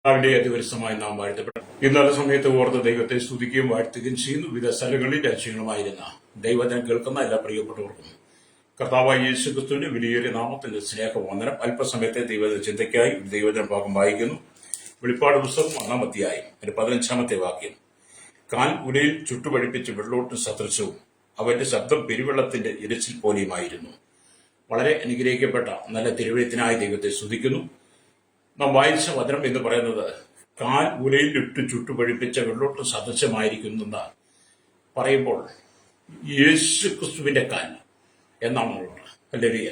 അവന്റെ അതിപരിസമായി നാം വാഴ്ത്തപ്പെട്ടു. ഇന്നലെ സമയത്ത് ഓർത്ത് ദൈവത്തെ സ്തുതിക്കുകയും വാഴ്ത്തുകയും ചെയ്യുന്നു. വിവിധ സ്ഥലങ്ങളിൽ രാജ്യങ്ങളുമായിരുന്ന ദൈവത്തിനെ കേൾക്കുന്ന എല്ലാ പ്രിയപ്പെട്ടവർക്കും കർത്താവായ യേശു ക്രിസ്തുവിന്റെ വിലയേറിയ നാമത്തിന്റെ സ്നേഹവന്ദനം. അല്പസമയത്തെ ദൈവത്തിന്റെ ചിന്തയ്ക്കായി ദൈവത്തിന് ഭാഗം വായിക്കുന്നു. വെളിപ്പാട് പുസ്തകം 1-ാം അധ്യായം 15-ാമത്തെ വാക്യം. കാൽ ഉലയിൽ ചുട്ടുപഴിപ്പിച്ച് വെള്ളോട്ടും സദൃശവും അവന്റെ ശബ്ദം പെരുവെള്ളത്തിന്റെ ഇരച്ചിൽ പോലെയുമായിരുന്നു. വളരെ അനുഗ്രഹിക്കപ്പെട്ട നല്ല തിരുവഴുത്തിനായി ദൈവത്തെ സ്തുതിക്കുന്നു. നാം വായിച്ച വചനം എന്ന് പറയുന്നത് കാൽ ഉലയിലിട്ട് ചുട്ടുപഴിപ്പിച്ച വെള്ളോട്ട് സദൃശമായിരിക്കുന്നെന്ന് പറയുമ്പോൾ യേശു ക്രിസ്തുവിന്റെ കാൽ എന്നാണുള്ളത്. ഹല്ലേലൂയ.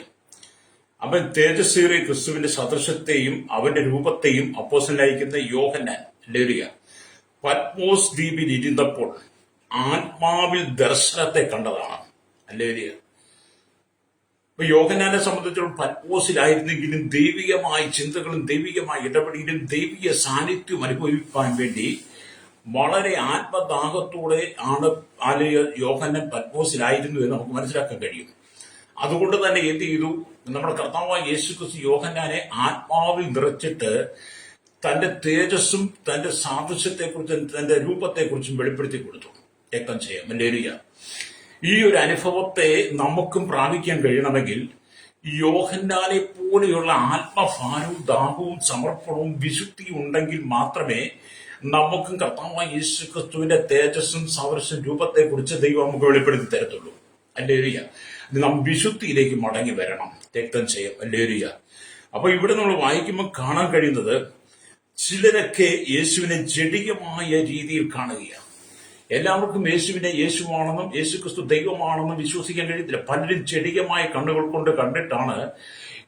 അവൻ തേജസ്സേറിയ ക്രിസ്തുവിന്റെ സദൃശത്തെയും അവന്റെ രൂപത്തെയും അപ്പോസ്തലനായിരിക്കുന്ന യോഹന്നാൻ ഹല്ലേലൂയ പത്മോസ് ദ്വീപിൽ ഇരുന്നപ്പോൾ ആത്മാവിൽ ദർശനത്തെ കണ്ടതാണ്. ഹല്ലേലൂയ. യോഹന്നാനെ സംബന്ധിച്ചിടത്തോളം പത്മോസിലായിരുന്നെങ്കിലും ദൈവികമായ ചിന്തകളും ദൈവികമായ ഇടപെടലും ദൈവിക സാന്നിധ്യവും അനുഭവിക്കാൻ വേണ്ടി വളരെ ആത്മദാഹത്തോടെ ആണ് യോഹന്നാൻ പത്മോസിലായിരുന്നു എന്ന് നമുക്ക് മനസ്സിലാക്കാൻ കഴിയും. അതുകൊണ്ട് തന്നെ എന്ത് ചെയ്തു? നമ്മുടെ കർത്താവായ യേശു ക്രിസ്തു യോഹന്നാനെ ആത്മാവിൽ നിറച്ചിട്ട് തന്റെ തേജസ്സും തന്റെ സാദൃശ്യത്തെക്കുറിച്ചും തന്റെ രൂപത്തെക്കുറിച്ചും വെളിപ്പെടുത്തി കൊടുത്തു. രക്തം ചെയ്യാം. ഹല്ലേലൂയ. ഈ ഒരു അനുഭവത്തെ നമുക്കും പ്രാപിക്കാൻ കഴിയണമെങ്കിൽ യോഹന്നാനെ പോലെയുള്ള ആത്മഭാരവും ദാഹവും സമർപ്പണവും വിശുദ്ധിയും ഉണ്ടെങ്കിൽ മാത്രമേ നമുക്കും കർത്താവായ യേശു ക്രിസ്തുവിന്റെ തേജസ്സും സാദൃശ്യം രൂപത്തെക്കുറിച്ച് ദൈവം നമുക്ക് വെളിപ്പെടുത്തി തരത്തുള്ളൂ. ഹല്ലേലൂയ. നാം വിശുദ്ധിയിലേക്ക് മടങ്ങി വരണം. രക്തം ചെയ്യാം. ഹല്ലേലൂയ. അപ്പൊ ഇവിടെ നമ്മൾ വായിക്കുമ്പോൾ കാണാൻ കഴിയുന്നത് ചിലരൊക്കെ യേശുവിനെ ജഡികമായ രീതിയിൽ കാണുകയാണ്. എല്ലാവർക്കും യേശുവിനെ യേശുവാണെന്നും യേശു ക്രിസ്തു ദൈവമാണെന്നും വിശ്വസിക്കാൻ കഴിയത്തില്ല. പലരും ജഡികമായ കണ്ണുകൾ കൊണ്ട് കണ്ടിട്ടാണ്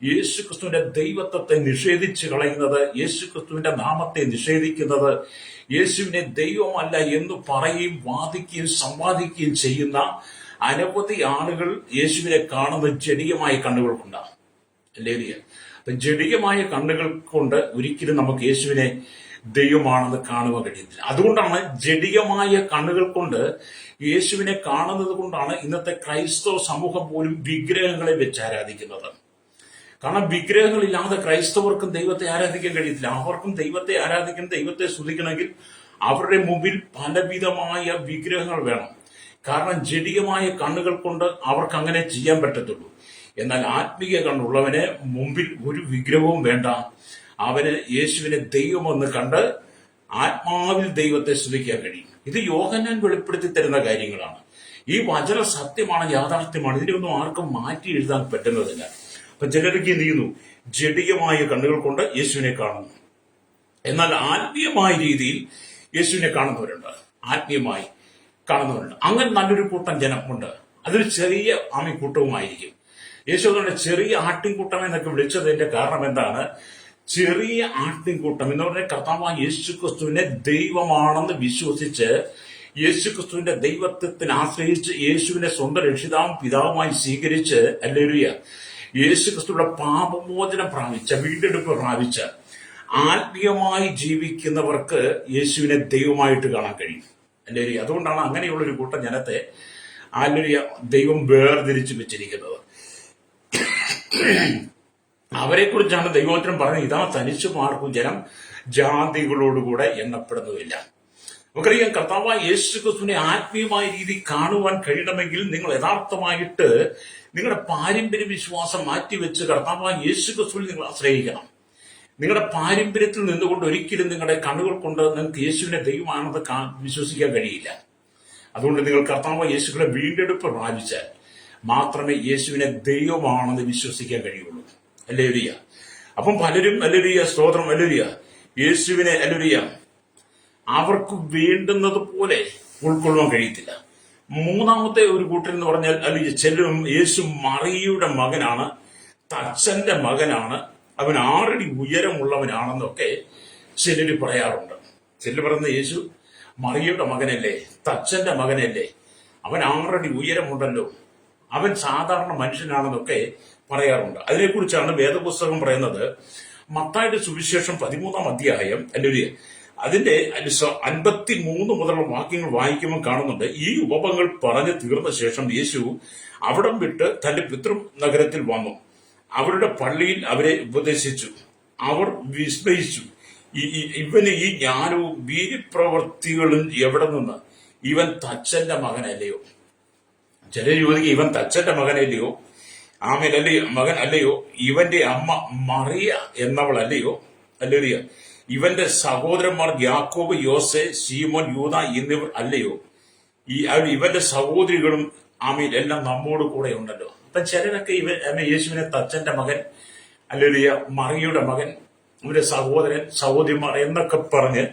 യേശു ക്രിസ്തുവിന്റെ ദൈവത്വത്തെ നിഷേധിച്ച് കളയുന്നത്, യേശു ക്രിസ്തുവിന്റെ നാമത്തെ നിഷേധിക്കുന്നത്, യേശുവിനെ ദൈവമല്ല എന്ന് പറയുകയും വാദിക്കുകയും സംവാദിക്കുകയും ചെയ്യുന്ന അനവധി ആളുകൾ യേശുവിനെ കാണുന്നത് ജഡികമായ കണ്ണുകൾ കൊണ്ടാണ്. ഹല്ലേലൂയ. അപ്പൊ ജഡികമായ കണ്ണുകൾ കൊണ്ട് ഒരിക്കലും നമുക്ക് യേശുവിനെ ദൈവമാണെന്ന് കാണുവാൻ കഴിയുന്നില്ല. അതുകൊണ്ടാണ് ജഡികമായ കണ്ണുകൾ കൊണ്ട് യേശുവിനെ കാണുന്നത് കൊണ്ടാണ് ഇന്നത്തെ ക്രൈസ്തവ സമൂഹം പോലും വിഗ്രഹങ്ങളെ വെച്ച് ആരാധിക്കുന്നത്. കാരണം വിഗ്രഹങ്ങളില്ലാതെ ക്രൈസ്തവർക്കും ദൈവത്തെ ആരാധിക്കാൻ കഴിയത്തില്ല. അവർക്കും ദൈവത്തെ ആരാധിക്കണം, ദൈവത്തെ സ്തുതിക്കണമെങ്കിൽ അവരുടെ മുമ്പിൽ പലവിധമായ വിഗ്രഹങ്ങൾ വേണം. കാരണം ജഡികമായ കണ്ണുകൾ കൊണ്ട് അവർക്ക് അങ്ങനെ ചെയ്യാൻ പറ്റത്തുള്ളൂ. എന്നാൽ ആത്മീയ കണ്ണുള്ളവന് മുമ്പിൽ ഒരു വിഗ്രഹവും വേണ്ട. അവന് യേശുവിനെ ദൈവമെന്ന് കണ്ട് ആത്മാവിൽ ദൈവത്തെ സ്തുതിക്കാൻ കഴിയും. ഇത് യോഹന്നാൻ വെളിപ്പെടുത്തി തരുന്ന കാര്യങ്ങളാണ്. ഈ വചന സത്യമാണ്, യാഥാർത്ഥ്യമാണ്. ഇതിനൊന്നും ആർക്കും മാറ്റി എഴുതാൻ പറ്റുന്നതില്ല. അപ്പൊ ചിലർക്ക് എന്ത് ചെയ്യുന്നു? ജഡികമായ കണ്ണുകൾ കൊണ്ട് യേശുവിനെ കാണുന്നു. എന്നാൽ ആത്മീയമായ രീതിയിൽ യേശുവിനെ കാണുന്നവരുണ്ട്, ആത്മീയമായി കാണുന്നവരുണ്ട്. അങ്ങനെ നല്ലൊരു കൂട്ടം ജനമുണ്ട്. അതൊരു ചെറിയ ആമിക്കൂട്ടവുമായിരിക്കും. യേശുവിന്റെ ചെറിയ ആട്ടിൻകൂട്ടം എന്നൊക്കെ വിളിച്ചതിന്റെ കാരണം എന്താണ്? ചെറിയ ആട്ടിൻകൂട്ടം എന്ന് പറഞ്ഞാൽ കർത്താവായ യേശു ക്രിസ്തുവിനെ ദൈവമാണെന്ന് വിശ്വസിച്ച് യേശു ക്രിസ്തുവിന്റെ ദൈവത്വത്തിന് ആശ്രയിച്ച് യേശുവിനെ സ്വന്തം രക്ഷിതാവും പിതാവുമായി സ്വീകരിച്ച് ഹല്ലേലൂയ യേശു ക്രിസ്തുവിന്റെ പാപമോചനം പ്രാപിച്ച, വീണ്ടെടുപ്പ് പ്രാപിച്ച ആത്മീയമായി ജീവിക്കുന്നവർക്ക് യേശുവിനെ ദൈവമായിട്ട് കാണാൻ കഴിയും. ഹല്ലേലൂയ. അതുകൊണ്ടാണ് അങ്ങനെയുള്ളൊരു കൂട്ടം ജനത്തെ ഹല്ലേലൂയ ദൈവം വേർതിരിച്ചു വെച്ചിരിക്കുന്നത്. അവരെ കുറിച്ചാണ് ദൈവോത്തരം പറഞ്ഞത്, ഇതാ തനിച്ചു മാർക്കും ജനം ജാതികളോടുകൂടെ എണ്ണപ്പെടുന്നതില്ല. നമുക്കറിയാം കർത്താവായ യേശു ക്രിസ്തുവിനെ ആത്മീയമായ രീതി കാണുവാൻ കഴിയണമെങ്കിൽ നിങ്ങൾ യഥാർത്ഥമായിട്ട് നിങ്ങളുടെ പാരമ്പര്യ വിശ്വാസം മാറ്റിവെച്ച് കർത്താവായ യേശു ക്രിസ്തുവിൽ നിങ്ങൾ ആശ്രയിക്കണം. നിങ്ങളുടെ പാരമ്പര്യത്തിൽ നിന്നുകൊണ്ട് ഒരിക്കലും നിങ്ങളുടെ കണ്ണുകൾ കൊണ്ട് നിങ്ങൾക്ക് യേശുവിനെ ദൈവമാണെന്ന് വിശ്വസിക്കാൻ കഴിയില്ല. അതുകൊണ്ട് നിങ്ങൾ കർത്താവായ യേശുവിനെ വീണ്ടെടുപ്പ് പ്രാപിച്ചാൽ മാത്രമേ യേശുവിനെ ദൈവമാണെന്ന് വിശ്വസിക്കാൻ കഴിയുള്ളൂ. ഹല്ലേലൂയ. അപ്പം പലരും ഹല്ലേലൂയ സ്തോത്രം ഹല്ലേലൂയ യേശുവിനെ ഹല്ലേലൂയ അവർക്ക് വേണ്ടുന്നത് പോലെ ഉൾക്കൊള്ളുവാൻ കഴിയത്തില്ല. മൂന്നാമത്തെ ഒരു കൂട്ടർ എന്ന് പറഞ്ഞാൽ ഹല്ലേലൂയ ചെല്ലും യേശു മറിയയുടെ മകനാണ്, തച്ചന്റെ മകനാണ്, അവൻ 6 അടി ഉയരമുള്ളവനാണെന്നൊക്കെ ചിലര് പറയാറുണ്ട്. ചിലർ പറയുന്ന യേശു മറിയയുടെ മകനല്ലേ, തച്ചന്റെ മകനല്ലേ, അവൻ 6 അടി ഉയരമുണ്ടല്ലോ, അവൻ സാധാരണ മനുഷ്യനാണെന്നൊക്കെ പറയാറുണ്ട്. അതിനെക്കുറിച്ചാണ് വേദപുസ്തകം പറയുന്നത്. മത്തായിയുടെ സുവിശേഷം 13-ാം അധ്യായം ഹല്ലേലൂയ അതിന്റെ 53 മുതലുള്ള വാക്യങ്ങൾ വായിക്കുമ്പോൾ കാണുന്നുണ്ട്. ഈ ഉപമകൾ പറഞ്ഞു തീർന്ന ശേഷം യേശു അവിടം വിട്ട് തന്റെ പിതൃനഗരത്തിൽ വന്നു. അവരുടെ പള്ളിയിൽ അവരെ ഉപദേശിച്ചു. അവർ വിസ്മയിച്ചു. ഇവന് ഈ ജ്ഞാനവും വീര്യപ്രവർത്തികളും എവിടെ നിന്ന്? ഇവൻ തച്ചന്റെ മകനല്ലയോ? ചിലർ ചോദിക്കും, ഇവൻ തച്ചന്റെ മകനല്ലയോ? ആമേനല്ലയോ? മകൻ അല്ലയോ? ഇവന്റെ അമ്മ മറിയ എന്നവളല്ലയോ? അല്ലയോ? ഇവന്റെ സഹോദരന്മാർ യാക്കോബ്, യോസെ, ശീമോൻ, യൂദ എന്നിവർ അല്ലയോ? ഇവന്റെ സഹോദരികളും ആമീൻ എല്ലാം നമ്മോട് കൂടെ ഉണ്ടല്ലോ. അപ്പൊ ചിലരൊക്കെ യേശുവിനെ തച്ചന്റെ മകൻ, അല്ലയോ മറിയുടെ മകൻ, അവന്റെ സഹോദരൻ, സഹോദരിമാർ എന്നൊക്കെ പറഞ്ഞ്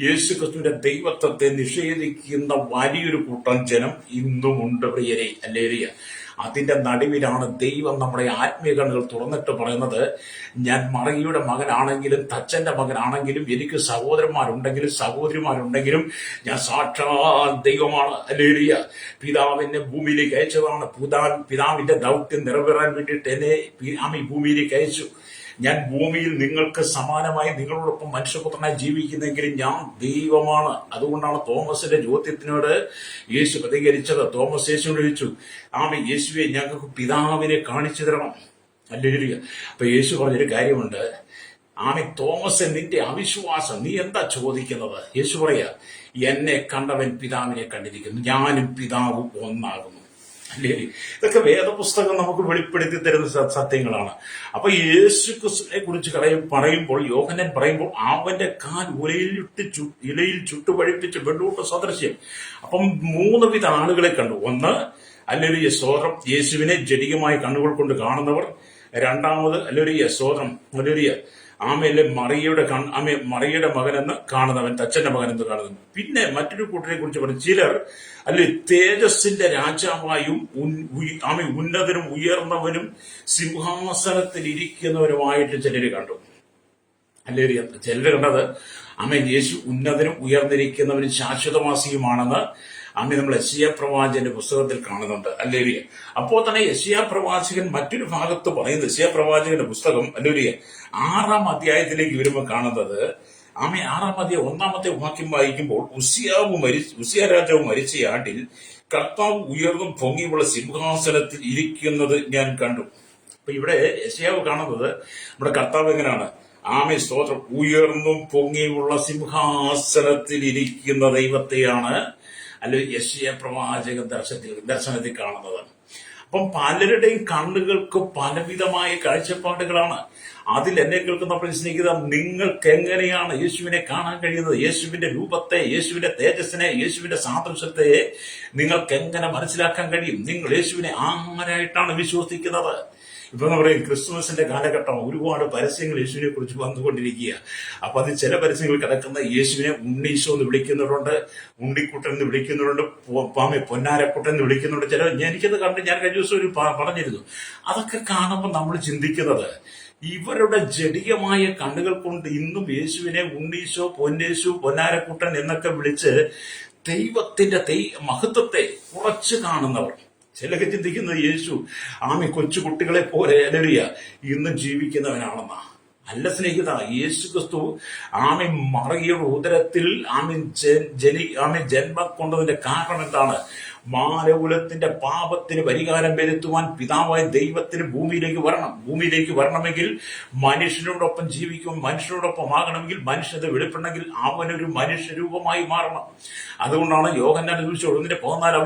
യേശു ക്രിസ്തുവിന്റെ ദൈവത്വത്തെ നിഷേധിക്കുന്ന വലിയൊരു കൂട്ടം ജനം ഇന്നുമുണ്ട് പ്രിയരെ. അല്ലേലിയ. അതിന്റെ നടുവിലാണ് ദൈവം നമ്മുടെ ആത്മീയ കണ്ണുകൾ തുറന്നിട്ട് പറയുന്നത്, ഞാൻ മറിയുടെ മകനാണെങ്കിലും തച്ചന്റെ മകനാണെങ്കിലും എനിക്ക് സഹോദരന്മാരുണ്ടെങ്കിലും സഹോദരിമാരുണ്ടെങ്കിലും ഞാൻ സാക്ഷാൽ ദൈവമാണ്. അല്ലേലിയ. പിതാവിനെ ഭൂമിയിലേക്ക് അയച്ചതാണ്. പിതാവിന്റെ ദൗത്യം നിറവേറാൻ വേണ്ടിയിട്ട് എന്നെ ഭൂമിയിലേക്ക് അയച്ചു. ഞാൻ ഭൂമിയിൽ നിങ്ങൾക്ക് സമാനമായി നിങ്ങളോടൊപ്പം മനുഷ്യപുത്രനായി ജീവിക്കുന്നെങ്കിലും ഞാൻ ദൈവമാണ്. അതുകൊണ്ടാണ് തോമസിന്റെ ചോദ്യത്തിനോട് യേശു പ്രതികരിച്ചത്. തോമസ് യേശുവിനോട് ചോദിച്ചു, യേശുവെ ഞങ്ങൾക്ക് പിതാവിനെ കാണിച്ചു തരണം. അല്ലേലൂയ. അപ്പൊ യേശു പറഞ്ഞൊരു കാര്യമുണ്ട്, തോമസ് നിന്റെ അവിശ്വാസം, നീ എന്താ ചോദിക്കുന്നത്? യേശു പറയാ, എന്നെ കണ്ടവൻ പിതാവിനെ കണ്ടിരിക്കുന്നു, ഞാനും പിതാവും ഒന്നാകുന്നു. അല്ലേ? ഇതൊക്കെ വേദപുസ്തകം നമുക്ക് വെളിപ്പെടുത്തി തരുന്ന സത്യങ്ങളാണ്. അപ്പൊ യേശു ക്രിസ്തുവിനെ കുറിച്ച് പറയുമ്പോൾ, യോഹന്നാൻ പറയുമ്പോൾ അവന്റെ കാൽ ഇലയിൽ ചുട്ടുപഴിപ്പിച്ച് വെള്ളൂട്ട സദൃശ്യം. അപ്പം 3 വിധ ആളുകളെ കണ്ടു. ഒന്ന്, അല്ലേലൂയ സ്തോത്രം, യേശുവിനെ ജഡികമായ കണ്ണുകൾ കൊണ്ട് കാണുന്നവർ. രണ്ടാമത്, അല്ലേലൂയ സ്തോത്രം, അല്ലേലൂയ മറിയുടെ മകനെന്ന് കാണുന്നവൻ, തച്ചന്റെ മകനെന്ന് കാണുന്നവൻ. പിന്നെ മറ്റൊരു കൂട്ടരെ കുറിച്ച് പറഞ്ഞു, ചിലർ തേജസ്സിന്റെ രാജാവായും ഉന്നതനും ഉയർന്നവനും സിംഹാസനത്തിൽ ഇരിക്കുന്നവരുമായിട്ട് ചിലര് കണ്ടു. അല്ലേ? ചിലര് കണ്ടത് യേശു ഉന്നതനും ഉയർന്നിരിക്കുന്നവനും ശാശ്വതവാസിയുമാണെന്ന് നമ്മൾ യെശയ്യാ പ്രവാചകന്റെ പുസ്തകത്തിൽ കാണുന്നുണ്ട്. അല്ലേലിയ. അപ്പോൾ തന്നെ യെശയ്യാ പ്രവാചകൻ മറ്റൊരു ഭാഗത്ത് പറയുന്നത്, യെശയ്യാ പ്രവാചകന്റെ പുസ്തകം അല്ലേലിയ 6-ാം അധ്യായത്തിലേക്ക് വരുമ്പോൾ കാണുന്നത്, 6-ാം അധ്യായം 1-ാമത്തെ വാക്യം വായിക്കുമ്പോൾ, ഉസിയ രാജാവ് മരിച്ച ആണ്ടിൽ കർത്താവ് ഉയർന്നും പൊങ്ങിയുള്ള സിംഹാസനത്തിൽ ഇരിക്കുന്നത് ഞാൻ കണ്ടു. അപ്പൊ ഇവിടെ യെശയ്യാവ് കാണുന്നത് നമ്മുടെ കർത്താവ് എങ്ങനെയാണ്? സ്തോത്രം, ഉയർന്നും പൊങ്ങിയുള്ള സിംഹാസനത്തിൽ ഇരിക്കുന്ന ദൈവത്തെയാണ് അല്ലെങ്കിൽ യെശയ്യാ പ്രവാചക ദർശനത്തിൽ കാണുന്നത്. അപ്പം പലരുടെയും കണ്ണുകൾക്ക് പലവിധമായ കാഴ്ചപ്പാടുകളാണ്. അതിൽ എന്നെ കേൾക്കുന്ന സ്നേഹിത, നിങ്ങൾക്ക് എങ്ങനെയാണ് യേശുവിനെ കാണാൻ കഴിയുന്നത്? യേശുവിന്റെ രൂപത്തെ, യേശുവിന്റെ തേജസ്സിനെ, യേശുവിന്റെ സാദൃശ്യത്തെ നിങ്ങൾക്ക് എങ്ങനെ മനസ്സിലാക്കാൻ കഴിയും? നിങ്ങൾ യേശുവിനെ ആരായിട്ടാണ് വിശ്വസിക്കുന്നത്? ഇപ്പൊ നമ്മൾ ക്രിസ്മസിന്റെ കാലഘട്ടം, ഒരുപാട് പരസ്യങ്ങൾ യേശുവിനെ കുറിച്ച് വന്നുകൊണ്ടിരിക്കുക. അപ്പൊ അത് ചില പരസ്യങ്ങൾ കിടക്കുന്ന യേശുവിനെ ഉണ്ണീശോ എന്ന് വിളിക്കുന്നവരുണ്ട്, ഉണ്ണിക്കുട്ടൻ എന്ന് വിളിക്കുന്നവരുണ്ട്, പൊന്നാരക്കുട്ടൻ എന്ന് വിളിക്കുന്നുണ്ട്. ചില എനിക്കത് കണ്ട് ഞാൻ കഴിഞ്ഞ ദിവസം ഒരു പറഞ്ഞിരുന്നു. അതൊക്കെ കാണുമ്പോൾ നമ്മൾ ചിന്തിക്കുന്നത്, ഇവരുടെ ജഡികമായ കണ്ണുകൾ കൊണ്ട് ഇന്നും യേശുവിനെ ഉണ്ണീശോ, പൊന്നേശു, പൊന്നാരക്കുട്ടൻ എന്നൊക്കെ വിളിച്ച് ദൈവത്തിന്റെ മഹത്വത്തെ കുറച്ച് കാണുന്നവർ. ചിലക്ക് ചിന്തിക്കുന്നത് യേശു കൊച്ചു കുട്ടികളെ പോലെ അലറിയ ഇന്നും ജീവിക്കുന്നവനാണെന്നാ. അല്ല സ്നേഹിത, യേശു ക്രിസ്തു മറിയുടെ ഉദരത്തിൽ ജന്മം കൊണ്ടതിന്റെ കാരണം എന്താണ്? മാനകുലത്തിന്റെ പാപത്തിന് പരിഹാരം വരുത്തുവാൻ പിതാവായ ദൈവത്തിന് ഭൂമിയിലേക്ക് വരണമെങ്കിൽ മനുഷ്യനോടൊപ്പം ജീവിക്കും, മനുഷ്യനോടൊപ്പം ആകണമെങ്കിൽ, മനുഷ്യത വെളിപ്പെടണമെങ്കിൽ അവനൊരു മനുഷ്യരൂപമായി മാറണം. അതുകൊണ്ടാണ് യോഹന്നാൻ 14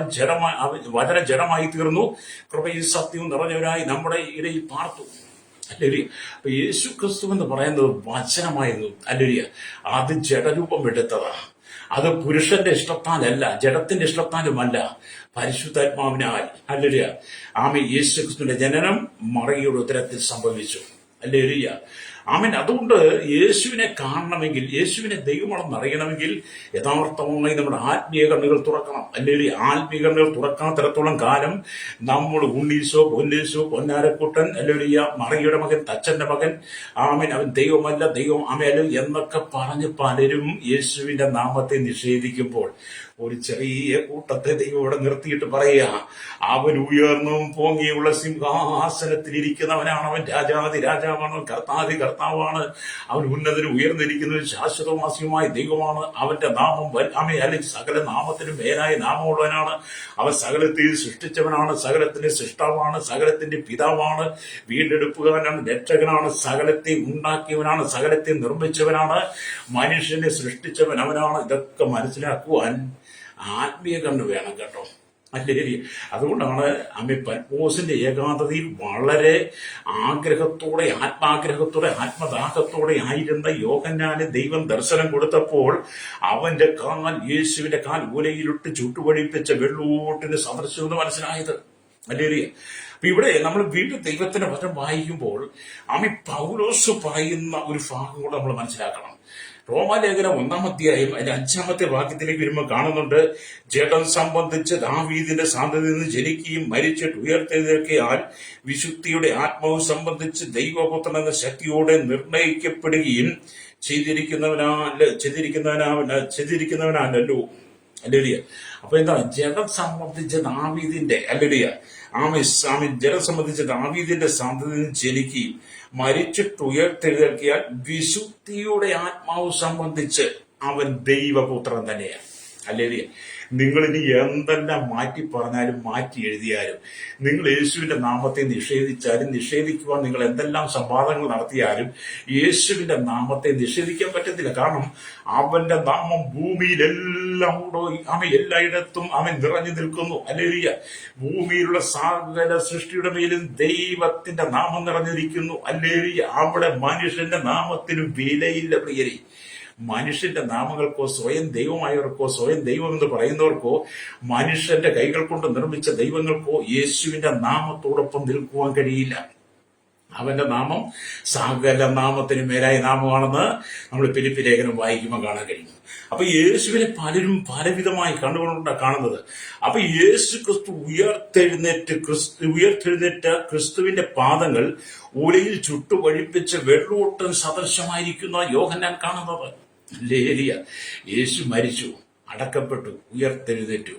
അവൻ വചന ജഡമായി തീർന്നു, കൃപയും സത്യവും നിറഞ്ഞവരായി നമ്മുടെ ഇടയിൽ പാർത്തു. അല്ലേരിയ. അപ്പൊ യേശു ക്രിസ്തു എന്ന് പറയുന്നത് വചനമായിരുന്നു. അല്ലേരിയ. അത് ജഡരൂപം എടുത്തതാ. അത് പുരുഷന്റെ ഇഷ്ടത്താലല്ല, ജഡത്തിന്റെ ഇഷ്ടത്താലുമല്ല, പരിശുദ്ധാത്മാവിനാൽ. അല്ലേരിയ. യേശു ക്രിസ്തുവിന്റെ ജനനം മറിയുടെ ഉദരത്തിൽ സംഭവിച്ചു. അല്ലേരിയ. അതുകൊണ്ട് യേശുവിനെ കാണണമെങ്കിൽ, യേശുവിനെ ദൈവമാണെന്ന് അറിയണമെങ്കിൽ യഥാർത്ഥമായി നമ്മുടെ ആത്മീയ കണ്ണുകൾ തുറക്കണം. അല്ലെങ്കിൽ ആത്മീയ കണ്ണുകൾ തുറക്കാൻ തരത്തോളം കാലം നമ്മൾ ഉണ്ണീശോ, പൊന്നീശോ, പൊന്നാരക്കുട്ടൻ, അല്ലെങ്കിൽ മറിയുടെ മകൻ, തച്ചന്റെ മകൻ, അവൻ ദൈവമല്ല, ദൈവം അമേലും എന്നൊക്കെ പറഞ്ഞ് പലരും യേശുവിന്റെ നാമത്തെ നിഷേധിക്കുമ്പോൾ ഒരു ചെറിയ കൂട്ടത്തെ ദൈവം ഇവിടെ നിർത്തിയിട്ട് പറയുക, അവൻ ഉയർന്നും പൊങ്ങിയുള്ള സിംഹാസനത്തിൽ ഇരിക്കുന്നവനാണ്, അവൻ രാജാതി രാജാവാണ്, കർത്താതി കർത്താവാണ്, അവൻ ഉന്നതനും ഉയർന്നിരിക്കുന്നത് ശാശ്വതവാസിയുമായ ദൈവമാണ്. അവന്റെ നാമം അല്ലെങ്കിൽ സകല നാമത്തിനും മേലായ നാമമുള്ളവനാണ്. അവൻ സകലത്തെ സൃഷ്ടിച്ചവനാണ്, സകലത്തിന്റെ സൃഷ്ടാവാണ്, സകലത്തിന്റെ പിതാവാണ്, വീണ്ടെടുപ്പുകാരനാണ്, രക്ഷകനാണ്, സകലത്തെ ഉണ്ടാക്കിയവനാണ്, സകലത്തെ നിർമ്മിച്ചവനാണ്, മനുഷ്യനെ സൃഷ്ടിച്ചവൻ അവനാണ്. ഇതൊക്കെ മനസ്സിലാക്കുവാൻ ആത്മീയ കണ്ണ് വേണം കേട്ടോ. അല്ലേ? അതുകൊണ്ടാണ് അമ്മ പത്മോസിന്റെ ഏകാന്തതയിൽ വളരെ ആഗ്രഹത്തോടെ, ആത്മാഗ്രഹത്തോടെ, ആത്മദാഹത്തോടെ ആയിരുന്ന യോഹന്നാന് ദൈവം ദർശനം കൊടുത്തപ്പോൾ അവന്റെ കാൽ, യേശുവിന്റെ കാൽ ഉലയിലിട്ട് ചുട്ടുപഴിപ്പിച്ച വെള്ളൂട്ടിന് സദൃശമെന്ന് മനസ്സിലായത്. അല്ലേ? അപ്പൊ ഇവിടെ നമ്മൾ വീണ്ടും ദൈവത്തിന്റെ വചനം വായിക്കുമ്പോൾ അമ്മ പൗലോസ് പറയുന്ന ഒരു ഭാഗം കൂടെ നമ്മൾ മനസ്സിലാക്കണം. റോമാലേഖനം 1-ാം അധ്യായം അതിന്റെ 5-ാമത്തെ വാക്യത്തിലേക്ക് വരുമ്പോൾ കാണുന്നുണ്ട്, ജഡം സംബന്ധിച്ച് ദാവീദിന്റെ സന്തതിയിൽ നിന്ന് ജനിക്കുകയും മരിച്ചിട്ട് ഉയർത്തെഴുന്നേൽക്കയാൽ വിശുദ്ധിയുടെ ആത്മാവ് സംബന്ധിച്ച് ദൈവപുത്രൻ എന്ന ശക്തിയോടെ നിർണയിക്കപ്പെടുകയും ചെയ്തിരിക്കുന്നവനാണല്ലോ. അല്ലേലിയ. അപ്പൊ എന്താ? ജഡം സംബന്ധിച്ച് ദാവീദിന്റെ, അല്ലേലിയ, ജഡം സംബന്ധിച്ച് ദാവീദിന്റെ സന്തതിയിൽ നിന്ന് ജനിക്കുകയും മരിച്ചിട്ട് ഉയർത്തെഴുന്നേൽക്കിയാൽ വിശുദ്ധിയുടെ ആത്മാവ് സംബന്ധിച്ച് അവൻ ദൈവപുത്രൻ തന്നെയാണ്. അല്ലേ? നിങ്ങൾ ഇനി എന്തെല്ലാം മാറ്റി പറഞ്ഞാലും മാറ്റി എഴുതിയാലും, നിങ്ങൾ യേശുവിന്റെ നാമത്തെ നിഷേധിച്ചാലും, നിഷേധിക്കുവാൻ നിങ്ങൾ എന്തെല്ലാം സംവാദങ്ങൾ നടത്തിയാലും യേശുവിന്റെ നാമത്തെ നിഷേധിക്കാൻ പറ്റത്തില്ല. കാരണം അവന്റെ നാമം ഭൂമിയിലെല്ലാം എല്ലായിടത്തും അവൻ നിറഞ്ഞു നിൽക്കുന്നു. അല്ലേലൂയ. ഭൂമിയിലുള്ള സകല സൃഷ്ടിയുടെ മേലും ദൈവത്തിന്റെ നാമം നിറഞ്ഞിരിക്കുന്നു. അല്ലേലൂയ. അവിടെ മനുഷ്യന്റെ നാമത്തിനും വിലയില്ല പ്രിയരെ. മനുഷ്യന്റെ നാമങ്ങൾക്കോ സ്വയം ദൈവമായവർക്കോ സ്വയം ദൈവം എന്ന് പറയുന്നവർക്കോ മനുഷ്യന്റെ കൈകൾ കൊണ്ട് നിർമ്മിച്ച ദൈവങ്ങൾക്കോ യേശുവിന്റെ നാമത്തോടൊപ്പം നിൽക്കുവാൻ കഴിയില്ല. അവന്റെ നാമം സകല നാമത്തിന് മേലായ നാമമാണെന്ന് നമ്മൾ ഫിലിപ്പി ലേഖനം വായിക്കുമ്പോൾ കാണാൻ കഴിയും. അപ്പൊ യേശുവിനെ പലരും പലവിധമായി കണ്ടുകൊണ്ടാണ് കാണുന്നത്. അപ്പൊ യേശു ക്രിസ്തു ഉയർത്തെഴുന്നേറ്റ ക്രിസ്തുവിന്റെ പാദങ്ങൾ ഉലയിൽ ചുട്ടുപഴിപ്പിച്ച വെള്ളൂട്ടൻ സദൃശമായിരിക്കുന്ന യോഹന്നാൻ കാണുന്നത്. ലേലിയ. യേശു മരിച്ചു, അടക്കപ്പെട്ടു, ഉയർത്തെഴുന്നേറ്റു.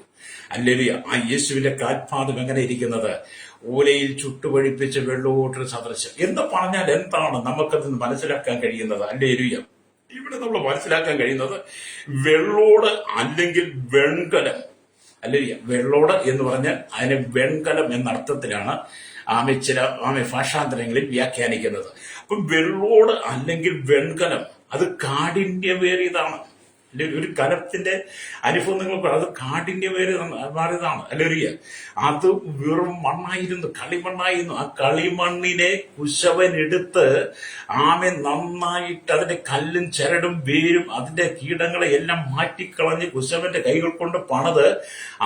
അല്ലേലിയ. ആ യേശുവിന്റെ കാൽപാദം എങ്ങനെ ഇരിക്കുന്നത്? ഓലയിൽ ചുട്ടുപഴിപ്പിച്ച വെള്ളൂട്ടൻ സദൃശം. എന്ന് പറഞ്ഞാൽ എന്താണ് നമുക്കത് മനസ്സിലാക്കാൻ കഴിയുന്നത്? അല്ലേലിയ. ഇവിടെ നമ്മൾ മനസ്സിലാക്കാൻ കഴിയുന്നത് വെള്ളോട് അല്ലെങ്കിൽ വെൺകലം. അല്ലേലിയ. വെള്ളോട് എന്ന് പറഞ്ഞാൽ അതിന് വെൺകലം എന്ന അർത്ഥത്തിലാണ് ചില ഭാഷാന്തരങ്ങളിൽ വ്യാഖ്യാനിക്കുന്നത്. അപ്പൊ വെള്ളോട് അല്ലെങ്കിൽ വെൺകലം അത് കാഠിന്യമേറിയതാണ്. ഒരു കലത്തിന്റെ അനുഭവം നിങ്ങൾ, അത് കാഠിന്യമേറിയതാണ്. അല്ലേറിയ. അത് വെറും മണ്ണായിരുന്നു, കളിമണ്ണായിരുന്നു. ആ കളിമണ്ണിനെ കുശവനെടുത്ത് നന്നായിട്ട് അതിന്റെ കല്ലും ചരടും വേരും അതിന്റെ കീടങ്ങളെ എല്ലാം മാറ്റിക്കളഞ്ഞ് കുശവന്റെ കൈകൾ കൊണ്ട് പണിത്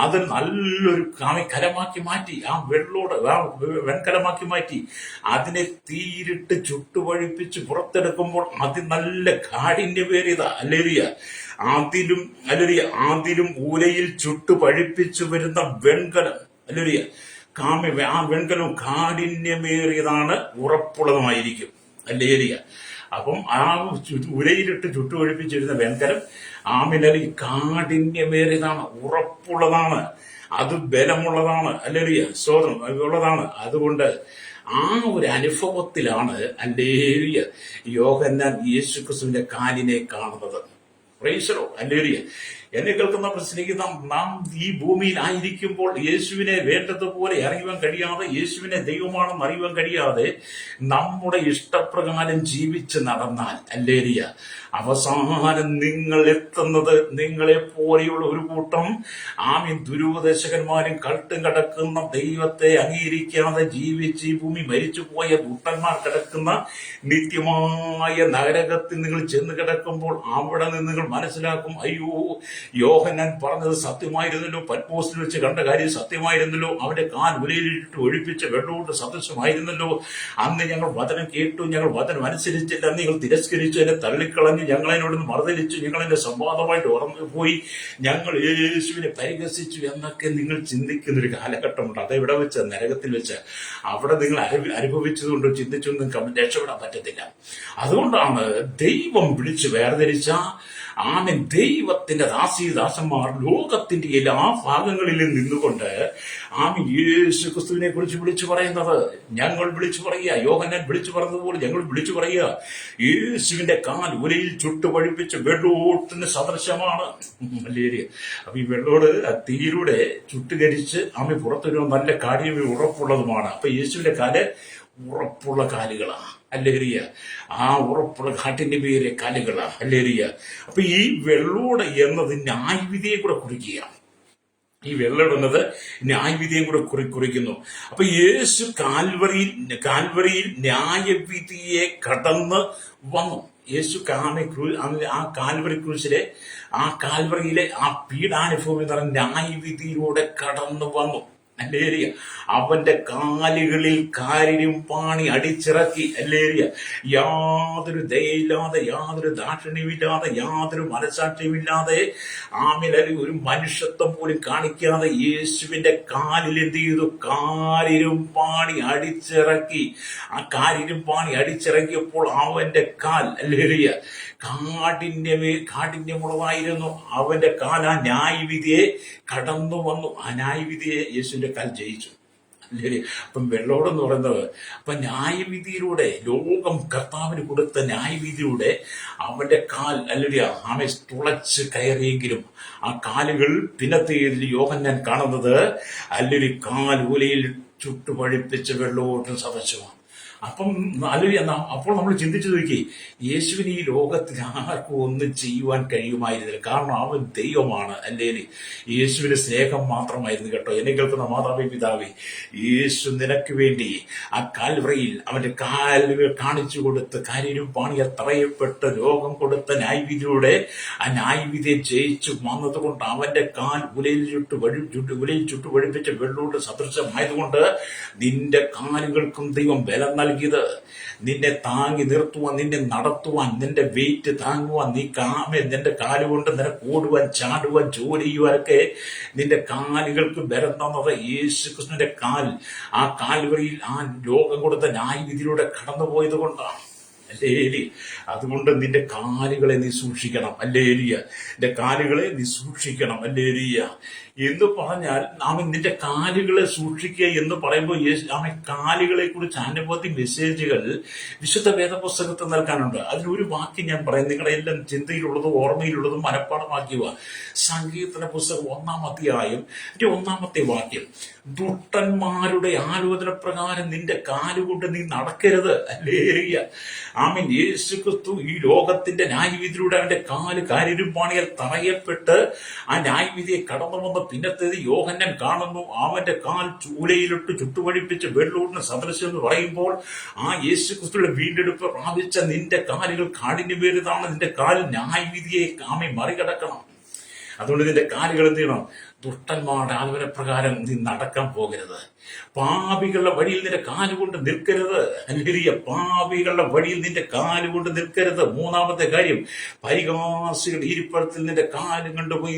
അത് നല്ലൊരു കലമാക്കി മാറ്റി. ആ വെൺകലമാക്കി മാറ്റി അതിനെ തീരിട്ട് ചുട്ടുപഴിപ്പിച്ച് പുറത്തെടുക്കുമ്പോൾ അത് നല്ല കാഠിന്യമേറിയതാ. അല്ലേറിയ. അതിലും ഊലയിൽ ചുട്ടു പഴിപ്പിച്ചു വരുന്ന വെൺകലം. അല്ലേറിയ. ആ വെൺകലം കാഠിന്യമേറിയതാണ്, ഉറപ്പുള്ളതുമായിരിക്കും. അല്ലേറിയ. അപ്പം ആ ഉലയിലിട്ട് ചുട്ടുപഴിപ്പിച്ചിരുന്ന വെൺകലം കാഠിന്യമേറിയതാണ്, ഉറപ്പുള്ളതാണ്, അത് ബലമുള്ളതാണ്. അല്ലേറിയ. ഉള്ളതാണ്. അതുകൊണ്ട് ആ ഒരു അനുഭവത്തിലാണ് അല്ലേറിയ യോഹന്നാൻ യേശുക്രിസ്തുവിന്റെ കാലിനെ കാണുന്നത്. പ്രൈസലോ. അല്ലേറിയ. എന്നെ കേൾക്കുന്ന പ്രശ്നിക്കുന്ന നാം ഈ ഭൂമിയിൽ ആയിരിക്കുമ്പോൾ യേശുവിനെ വേണ്ടതുപോലെ അറിയുവാൻ കഴിയാതെ, യേശുവിനെ ദൈവമാണെന്ന് അറിയുവാൻ കഴിയാതെ നമ്മുടെ ഇഷ്ടപ്രകാരം ജീവിച്ച് നടന്നാൽ, അല്ലേറിയ, അവസാനം നിങ്ങൾ എത്തുന്നത് നിങ്ങളെ പോലെയുള്ള ഒരു കൂട്ടം ദുരുപദേശകന്മാരും കട്ടും കിടക്കുന്ന, ദൈവത്തെ അംഗീകരിക്കാതെ ജീവിച്ച് ഈ ഭൂമി മരിച്ചുപോയ ദുഷ്ടന്മാർ കിടക്കുന്ന നിത്യമായ നരകത്തിൽ നിങ്ങൾ ചെന്ന് കിടക്കുമ്പോൾ അവിടെ നിന്ന് നിങ്ങൾ മനസ്സിലാക്കും, അയ്യോ, യോഹന്നാൻ പറഞ്ഞത് സത്യമായിരുന്നല്ലോ, പത്മോസിൽ വെച്ച് കണ്ട കാര്യം സത്യമായിരുന്നല്ലോ, അവന്റെ കാൽ ഉലയിലിട്ട് ഒഴിപ്പിച്ച വെള്ളോട്ട് സദൃശമായിരുന്നല്ലോ. അന്ന് ഞങ്ങൾ വചനം കേട്ടു, ഞങ്ങൾ വചനം അനുസരിച്ചില്ല, നിങ്ങൾ തിരസ്കരിച്ചു, എന്നെ തള്ളിക്കളഞ്ഞു, പറഞ്ഞ് ഞങ്ങളതിനോടൊന്ന് മറുതലിച്ചു, ഞങ്ങളതിന്റെ സംവാദമായിട്ട് ഉറന്നു പോയി, ഞങ്ങൾ യേശുവിനെ പരിഹസിച്ചു എന്നൊക്കെ നിങ്ങൾ ചിന്തിക്കുന്നൊരു കാലഘട്ടമുണ്ട്. അതെവിടെ വെച്ച്? നരകത്തിൽ വെച്ച്. അവിടെ നിങ്ങൾ അനുഭവിച്ചതുകൊണ്ടോ ചിന്തിച്ചൊന്നും രക്ഷപ്പെടാൻ പറ്റത്തില്ല. അതുകൊണ്ടാണ് ദൈവം വിളിച്ച് വേർതിരിച്ച ദൈവത്തിന്റെ ദാസന്മാർ ലോകത്തിന്റെ എല്ലാ ഭാഗങ്ങളിലും നിന്നുകൊണ്ട് യേശു ക്രിസ്തുവിനെ കുറിച്ച് വിളിച്ചു പറയുന്നത്. ഞങ്ങൾ വിളിച്ചു പറയുക, യോഹന്നാൻ വിളിച്ചു പറഞ്ഞതുപോലെ ഞങ്ങൾ വിളിച്ചു പറയുക, യേശുവിന്റെ കാൽ ഉലയിൽ ചുട്ടുപഴിപ്പിച്ച് വെള്ളോട്ടിന് സദൃശമാണ്. അപ്പൊ ഈ വെള്ളോട് തീയിലൂടെ ചുട്ടുകരിച്ച് പുറത്തൊരു നല്ല കാര്യം ഉറപ്പുള്ളതുമാണ്. അപ്പൊ യേശുവിന്റെ കാല് ഉറപ്പുള്ള കാലുകളാണ്. അല്ലേറിയ ആ ഉറപ്പുള്ള കാട്ടിന്റെ പേര് കാലുകളാണ്. അല്ലേറിയ അപ്പൊ ഈ വെള്ളോട് എന്നത് ന്യായവിധിയെ കൂടെ കുറിക്കുക. ഈ വെള്ളം എന്നത് ന്യായവിധിയും കൂടെ കുറിക്കുന്നു. അപ്പൊ യേശു കാൽവറിയിൽ ന്യായവിധിയെ കടന്ന് വന്നു. യേശു ആ കാൽവറി ക്രൂശിലെ കാൽവറിയിലെ പീഡാനുഭവം എന്ന് പറഞ്ഞ ന്യായവിധിയിലൂടെ കടന്നു വന്നു. അല്ലേറിയ അവന്റെ കാലുകളിൽ കാരിരും പാണി അടിച്ചിറക്കി. അല്ലേറിയ യാതൊരു ദയയില്ലാതെ, യാതൊരു ദാക്ഷിണ്യമില്ലാതെ, യാതൊരു മനസാക്ഷ്യമില്ലാതെ, ഒരു മനുഷ്യത്വം പോലും കാണിക്കാതെ യേശുവിന്റെ കാലിൽ എന്ത് ചെയ്തു? കാരിരും പാണി അടിച്ചിറക്കി. ആ കാരിരും പാണി അടിച്ചിറക്കിയപ്പോൾ അവന്റെ കാൽ അല്ലേറിയ കാഠിന്യമുള്ളതായിരുന്നു. അവന്റെ കാൽ ആ ന്യായവിധിയെ കടന്നു വന്നു. ആ ന്യായവിധിയെ യേശുവിന്റെ കാൽ ജയിച്ചു. അല്ലേ? അപ്പം വെള്ളോടെന്ന് പറയുന്നത് ന്യായവിധിയിലൂടെ, ലോകം കർത്താവിന് കൊടുത്ത ന്യായവിധിയിലൂടെ അവന്റെ കാൽ ആമെ തുളച്ച് കയറിയെങ്കിലും ആ കാലുകൾ പിന്നത്തേതിൽ യോഹന്നാൻ കാണുന്നത് കാൽ ഉലയിൽ ചുട്ടുപഴിപ്പിച്ച് വെള്ളോട്ടും സദൃശമാണ്. അപ്പോൾ നമ്മൾ ചിന്തിച്ചു നോക്കി, യേശുവിന് ഈ ലോകത്തിൽ ആർക്കും ഒന്നും ചെയ്യുവാൻ കഴിയുമായിരുന്നില്ല. കാരണം അവൻ ദൈവമാണ്. അല്ലേല് യേശുവിന് സ്നേഹം മാത്രമായിരുന്നു കേട്ടോ. എന്നെ കേൾക്കുന്ന മാതാവേ, പിതാവേ, യേശു നിനക്ക് വേണ്ടി ആ കാൽവറിയിൽ അവന്റെ കാലുകൾ കാണിച്ചു കൊടുത്ത് കാര്യം പാണിയ തറയപ്പെട്ട് രോഗം കൊടുത്ത ന്യായവിധിയിലൂടെ ആ ന്യായവിധിയെ ജയിച്ചു വന്നതുകൊണ്ട് അവന്റെ കാൽ ഉലയിൽ ചുട്ടുപഴിപ്പിച്ച വെള്ളോട്ട് സദൃശമായതുകൊണ്ട് നിന്റെ കാലുകൾക്കും ദൈവം ബലം നൽകിയത്. നിന്നെ താങ്ങി നിർത്തുവാൻ, നിന്നെ നടത്തുവാൻ, നിന്റെ വെയിറ്റ് താങ്ങുവാൻ, നിന്റെ കാലുകൊണ്ട് നിനക്ക് ഓടുവാൻ, ചാടുവാൻ, ജോലി ചെയ്യുവാനൊക്കെ നിന്റെ കാലുകൾക്ക് ബലം തന്നത് യേശു കൃഷ്ണന്റെ കാൽ ആ കാൽവരിയിൽ ആ രോഗം കൊടുത്ത ന്യായവിധിയിലൂടെ കടന്നുപോയത് കൊണ്ടാണ്. അല്ലേലി അതുകൊണ്ട് നിന്റെ കാലുകളെ നീ സൂക്ഷിക്കണം. അല്ലേലിയ നിന്റെ കാലുകളെ നീ സൂക്ഷിക്കണം. അല്ലേലിയ എന്ന് പറഞ്ഞാൽ നിന്റെ കാലുകളെ സൂക്ഷിക്കുക എന്ന് പറയുമ്പോൾ കാലുകളെ കുറിച്ച് അനവധി മെസ്സേജുകൾ വിശുദ്ധ വേദപുസ്തകത്തിൽ നൽകാനുണ്ട്. അതിലൊരു വാക്യം ഞാൻ പറയാം, നിങ്ങളുടെ എല്ലാം ചിന്തയിലുള്ളതും ഓർമ്മയിലുള്ളതും മനഃപ്പാടമാക്കുക. സങ്കീർത്തന പുസ്തകം 1-ാം അധ്യായം 1-ാമത്തെ വാക്യം, ദുഷ്ടന്മാരുടെ ആലോചന പ്രകാരം നിന്റെ കാലുകൊണ്ട് നീ നടക്കരുത്. അല്ലേറിയ യേശു ക്രിസ്തു ഈ ലോകത്തിന്റെ ന്യായവിധിയിലൂടെ അവന്റെ കാലിരും പാണിയാൽ തറയപ്പെട്ട് ആ ന്യായവിധിയെ കടന്നു വന്ന പിന്നത്തേത് യോഹന്നാൻ കാണുന്നു. അവന്റെ കാൽ ചൂലയിലിട്ട് ചുട്ടുപഴിപ്പിച്ച് വെള്ളോട്ടിന് സദൃശം എന്ന് പറയുമ്പോൾ ആ യേശു ക്രിസ്തുവിന്റെ വീണ്ടെടുപ്പ് പ്രാപിച്ച നിന്റെ കാലുകൾ കാഠിന്യമേറിയതാണ്. നിന്റെ കാൽ ന്യായവിധിയെ മറികടക്കണം. അതുകൊണ്ട് നിന്റെ കാലുകൾ എന്ത് ചെയ്യണം? ദുഷ്ടന്മാരുടെ ആലോചന പ്രകാരം നീ നടക്കാൻ പോകരുത്. പാപികളുടെ വഴിയിൽ നിന്റെ കാലുകൊണ്ട് നിൽക്കരുത്. അല്ലേലൂയ പാപികളുടെ വഴിയിൽ നിന്റെ കാലുകൊണ്ട് നിൽക്കരുത്. 3-ാമത്തെ കാര്യം, പരിഹാസികളുടെ ഇരിപ്പിടത്തിൽ നിന്റെ കാലും കൊണ്ടുപോയി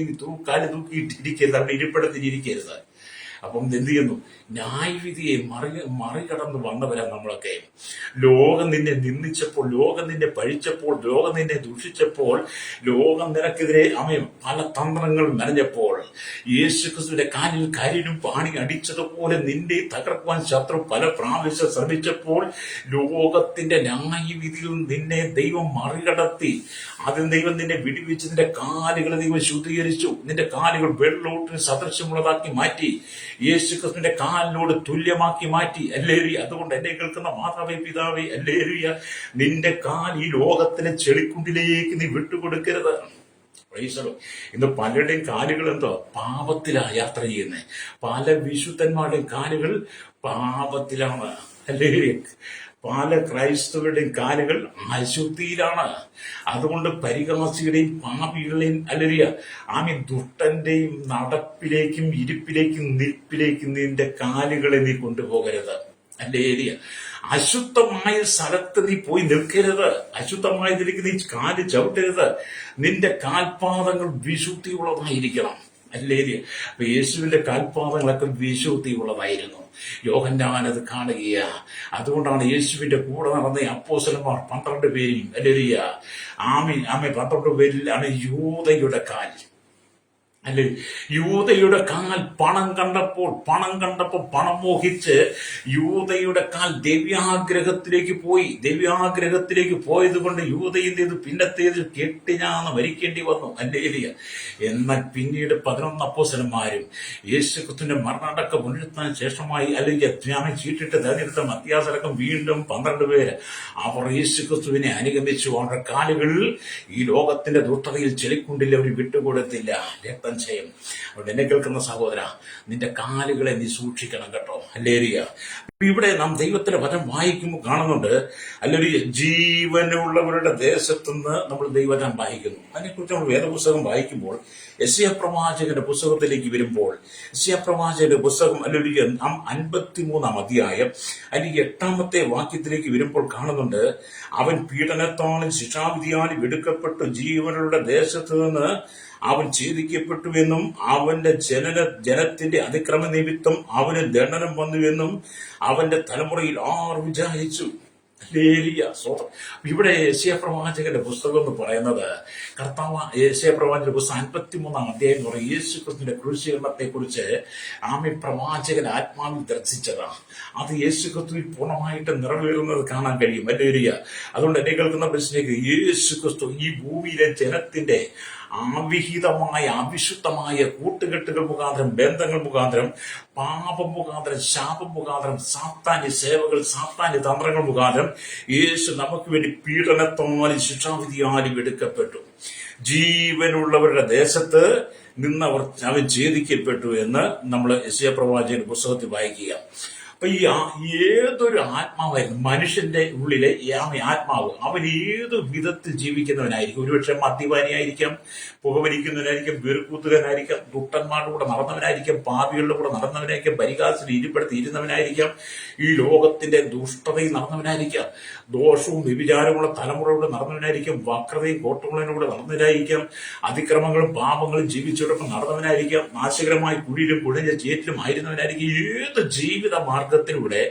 കാല് തൂക്കിയിട്ടിരിക്കരുത്. അവിടെ ഇരിപ്പിടത്തിൽ ഇരിക്കരുത്. അപ്പം എന്ത് ചെയ്യുന്നു? ന്യായവിധിയെ മറികടന്ന് വന്നവരാ നമ്മളൊക്കെ. ലോകം നിന്നെ നിന്ദിച്ചപ്പോൾ, ലോകം നിന്നെ പഴിച്ചപ്പോൾ, ലോകം നിന്നെ ദൂഷിച്ചപ്പോൾ, ലോകം നിനക്കെതിരെ പല തന്ത്രങ്ങൾ മെനഞ്ഞപ്പോൾ, യേശുക്രിസ്തുവിന്റെ കാലിൽ കരിനും പാണി അടിച്ചതുപോലെ നിന്നെ തകർക്കുവാൻ ശത്രു പല പ്രാവശ്യം ശ്രമിച്ചപ്പോൾ, ലോകത്തിന്റെ ന്യായവിധിയിൽ നിന്നെ ദൈവം മറികടത്തി. ആദ്യം ദൈവം നിന്നെ വിടുവിച്ച് നിന്റെ കാലുകളെ ദൈവം ശുദ്ധീകരിച്ചു. നിന്റെ കാലുകൾ വെള്ളോട്ടിന് സദൃശ്യമുള്ളതാക്കി മാറ്റി. യേശുക്രിസ്തുവിന്റെ കാലിനോട് തുല്യമാക്കി മാറ്റി. അല്ലേലൂയ അതുകൊണ്ട് എന്നെ കേൾക്കുന്ന മാതാവേ, പിതാവേ, അല്ലേലൂയ നിന്റെ കാൽ ഈ ലോകത്തിലെ ചെളിക്കുണ്ടിലേക്ക് നീ വിട്ടുകൊടുക്കരുത്. ഇന്ന് പലരുടെയും കാലുകൾ പാപത്തിലാ യാത്ര ചെയ്യുന്നത്. പല വിശുദ്ധന്മാരുടെയും കാലുകൾ പാപത്തിലാണ്. അല്ലേലൂയ പല ക്രൈസ്തവരുടെയും കാലുകൾ അശുദ്ധിയിലാണ്. അതുകൊണ്ട് പരിഹാസിയുടെയും പാപികളുടെയും അല്ലേലൂയ ദുഷ്ടന്റെയും നടപ്പിലേക്കും ഇരിപ്പിലേക്കും നിൽപ്പിലേക്കും നിന്റെ കാലുകളെ നീ കൊണ്ടുപോകരുത്. അല്ലേലൂയ അശുദ്ധമായ സ്ഥലത്ത് നീ പോയി നിൽക്കരുത്. അശുദ്ധമായതിലേക്ക് നീ കാല് ചവിട്ടരുത്. നിന്റെ കാൽപാദങ്ങൾ വിശുദ്ധിയുള്ളതായിരിക്കണം. അല്ലേ? അപ്പൊ യേശുവിന്റെ കാൽപാദങ്ങളൊക്കെ വിശുദ്ധിയുള്ളതായിരുന്നു. യോഹന്നാൻ അത് കാണുകയാ. അതുകൊണ്ടാണ് യേശുവിന്റെ കൂടെ നടന്ന അപ്പോസ്തലന്മാർ 12 പേരെയും, അല്ലേ, ആമി 12 പേരിലാണ് യൂദയുടെ കാൽ, അല്ലെ, യൂദയുടെ കാൽ പണം കണ്ടപ്പോൾ പണം മോഹിച്ച് യൂദയുടെ കാൽ ദിവ്യാഗ്രഹത്തിലേക്ക് പോയി. ദിവ്യാഗ്രഹത്തിലേക്ക് പോയത് കൊണ്ട് യൂദയിൽ നിന്ന് പിന്നത്തേതിൽ കെട്ടിഞ്ഞാന്ന് മരിക്കേണ്ടി വന്നു. അല്ലേ? എന്നാൽ പിന്നീട് 11 അപ്പോസ്തലന്മാരും യേശുക്രിസ്തുവിന്റെ മരണടക്ക പുനരുത്ഥാനത്തിന് ശേഷമായി, അല്ലെങ്കിൽ ജ്ഞാനം ചീട്ടിട്ട് തെരഞ്ഞെടുത്ത മത്യാസടക്കം വീണ്ടും 12 പേര് അവർ യേശുക്രിസ്തുവിനെ അനുഗമിച്ചു. അവരുടെ കാലുകളിൽ ഈ ലോകത്തിന്റെ ദുഷ്ടതയിൽ ചെളിക്കുണ്ടിൽ അവർ വിട്ടുകൊടുത്തില്ല. ചെയ്യും. അവിടെ എന്നെ കേൾക്കുന്ന സഹോദര, നിന്റെ കാലുകളെ നീ സൂക്ഷിക്കണം കേട്ടോ. അല്ലേരിയ. ഇവിടെ നാം ദൈവത്തിന്റെ വചനം വായിക്കുമ്പോൾ കാണുന്നുണ്ട്, അല്ലേരിയ, ജീവനുള്ളവരുടെ ദേശത്തുനിന്ന് നമ്മൾ ദൈവവചനം വായിക്കുന്നു. അതിനെക്കുറിച്ച് നമ്മൾ വേദപുസ്തകം വായിക്കുമ്പോൾ യെശയ്യാ പ്രവാചകന്റെ പുസ്തകത്തിലേക്ക് വരുമ്പോൾ, യെശയ്യാ പ്രവാചകന്റെ പുസ്തകം അല്ലേരിയ 53-ാം അധ്യായം അല്ലെങ്കിൽ 8-ാമത്തെ വാക്യത്തിലേക്ക് വരുമ്പോൾ കാണുന്നുണ്ട്, അവൻ പീഡനത്താലും ശിക്ഷാവിധിയാലും എടുക്കപ്പെട്ടു ജീവനുടെ ദേശത്ത് നിന്ന് അവൻ ഛേദിക്കപ്പെട്ടുവെന്നും അവന്റെ ജനത്തിന്റെ അതിക്രമ നിമിത്തം അവന് ദണ്ഡനം വന്നുവെന്നും അവന്റെ തലമുറയിൽ ആർ വിചാരിച്ചു. ഇവിടെ യെശയ്യാ പ്രവാചകന്റെ പുസ്തകം എന്ന് പറയുന്നത്, യെശയ്യാ പ്രവാചകന്റെ പുസ്തകം 53-ാം അധ്യായം എന്ന് പറയും യേശുക്രിസ്തുവിന്റെ ക്രൂശീകരണത്തെ കുറിച്ച് പ്രവാചകൻ ആത്മാവിൽ ദർശിച്ചതാണ്. അത് യേശുക്രിസ്തുവിൽ പൂർണ്ണമായിട്ട് നിറവേറുന്നത് കാണാൻ കഴിയും. അല്ലേരിയ. അതുകൊണ്ട് എന്നെ കേൾക്കുന്ന പ്രശ്നേക്ക്, യേശുക്രിസ്തു ഈ ഭൂമിയിലെ ജനത്തിന്റെ അവിഹിതമായ അവിശുദ്ധമായ കൂട്ടുകെട്ടുകൾ മുഖാന്തരം, ബന്ധങ്ങൾ മുഖാന്തരം, പാപം മുഖാന്തരം, ശാപം മുഖാന്തരം, സാത്താന്യ സേവകൾ, സാത്താന്യ തന്ത്രങ്ങൾ മുഖാന്തരം യേശു നമുക്ക് വേണ്ടി പീഡനത്താലും ശിക്ഷാവിധിയാലും എടുക്കപ്പെട്ടു. ജീവനുള്ളവരുടെ ദേശത്ത് നിന്നവർ അവൻ ഛേദിക്കപ്പെട്ടു എന്ന് നമ്മൾ യെശയ്യാ പ്രവാചകന്റെ പുസ്തകത്തിൽ വായിക്കുക. അപ്പൊ ഏതൊരു ആത്മാവായിരുന്നു മനുഷ്യന്റെ ഉള്ളിലെ ആത്മാവ്, അവൻ ഏത് വിധത്തിൽ ജീവിക്കുന്നവനായിരിക്കും. ഒരുപക്ഷെ മദ്യപാനിയായിരിക്കാം, പുകവലിക്കുന്നവനായിരിക്കും, വെറുക്കൂത്തുകാരനായിരിക്കാം, ദുഷ്ടന്മാരുടെ കൂടെ നടന്നവനായിരിക്കാം, പാപികളുടെ കൂടെ നടന്നവനായിരിക്കാം, പരിഹാസത്തിൽ ഇരിപ്പെടുത്തി ഇരുന്നവനായിരിക്കാം, ഈ ലോകത്തിന്റെ ദുഷ്ടതയിൽ നടന്നവനായിരിക്കാം, ദോഷവും വ്യഭിചാരമുള്ള തലമുറയോടെ നടന്നവനായിരിക്കാം, വക്രതയും കോട്ടങ്ങളോടെ നടന്നവനായിരിക്കാം, അതിക്രമങ്ങളും പാപങ്ങളും ജീവിച്ചോടൊപ്പം നടന്നവനായിരിക്കാം, നാശകരമായ കുഴിയിലും കുഴഞ്ഞ ചേറ്റിലും ആയിരുന്നവനായിരിക്കും. ഏത് ജീവിത മാർഗത്തിലൂടെ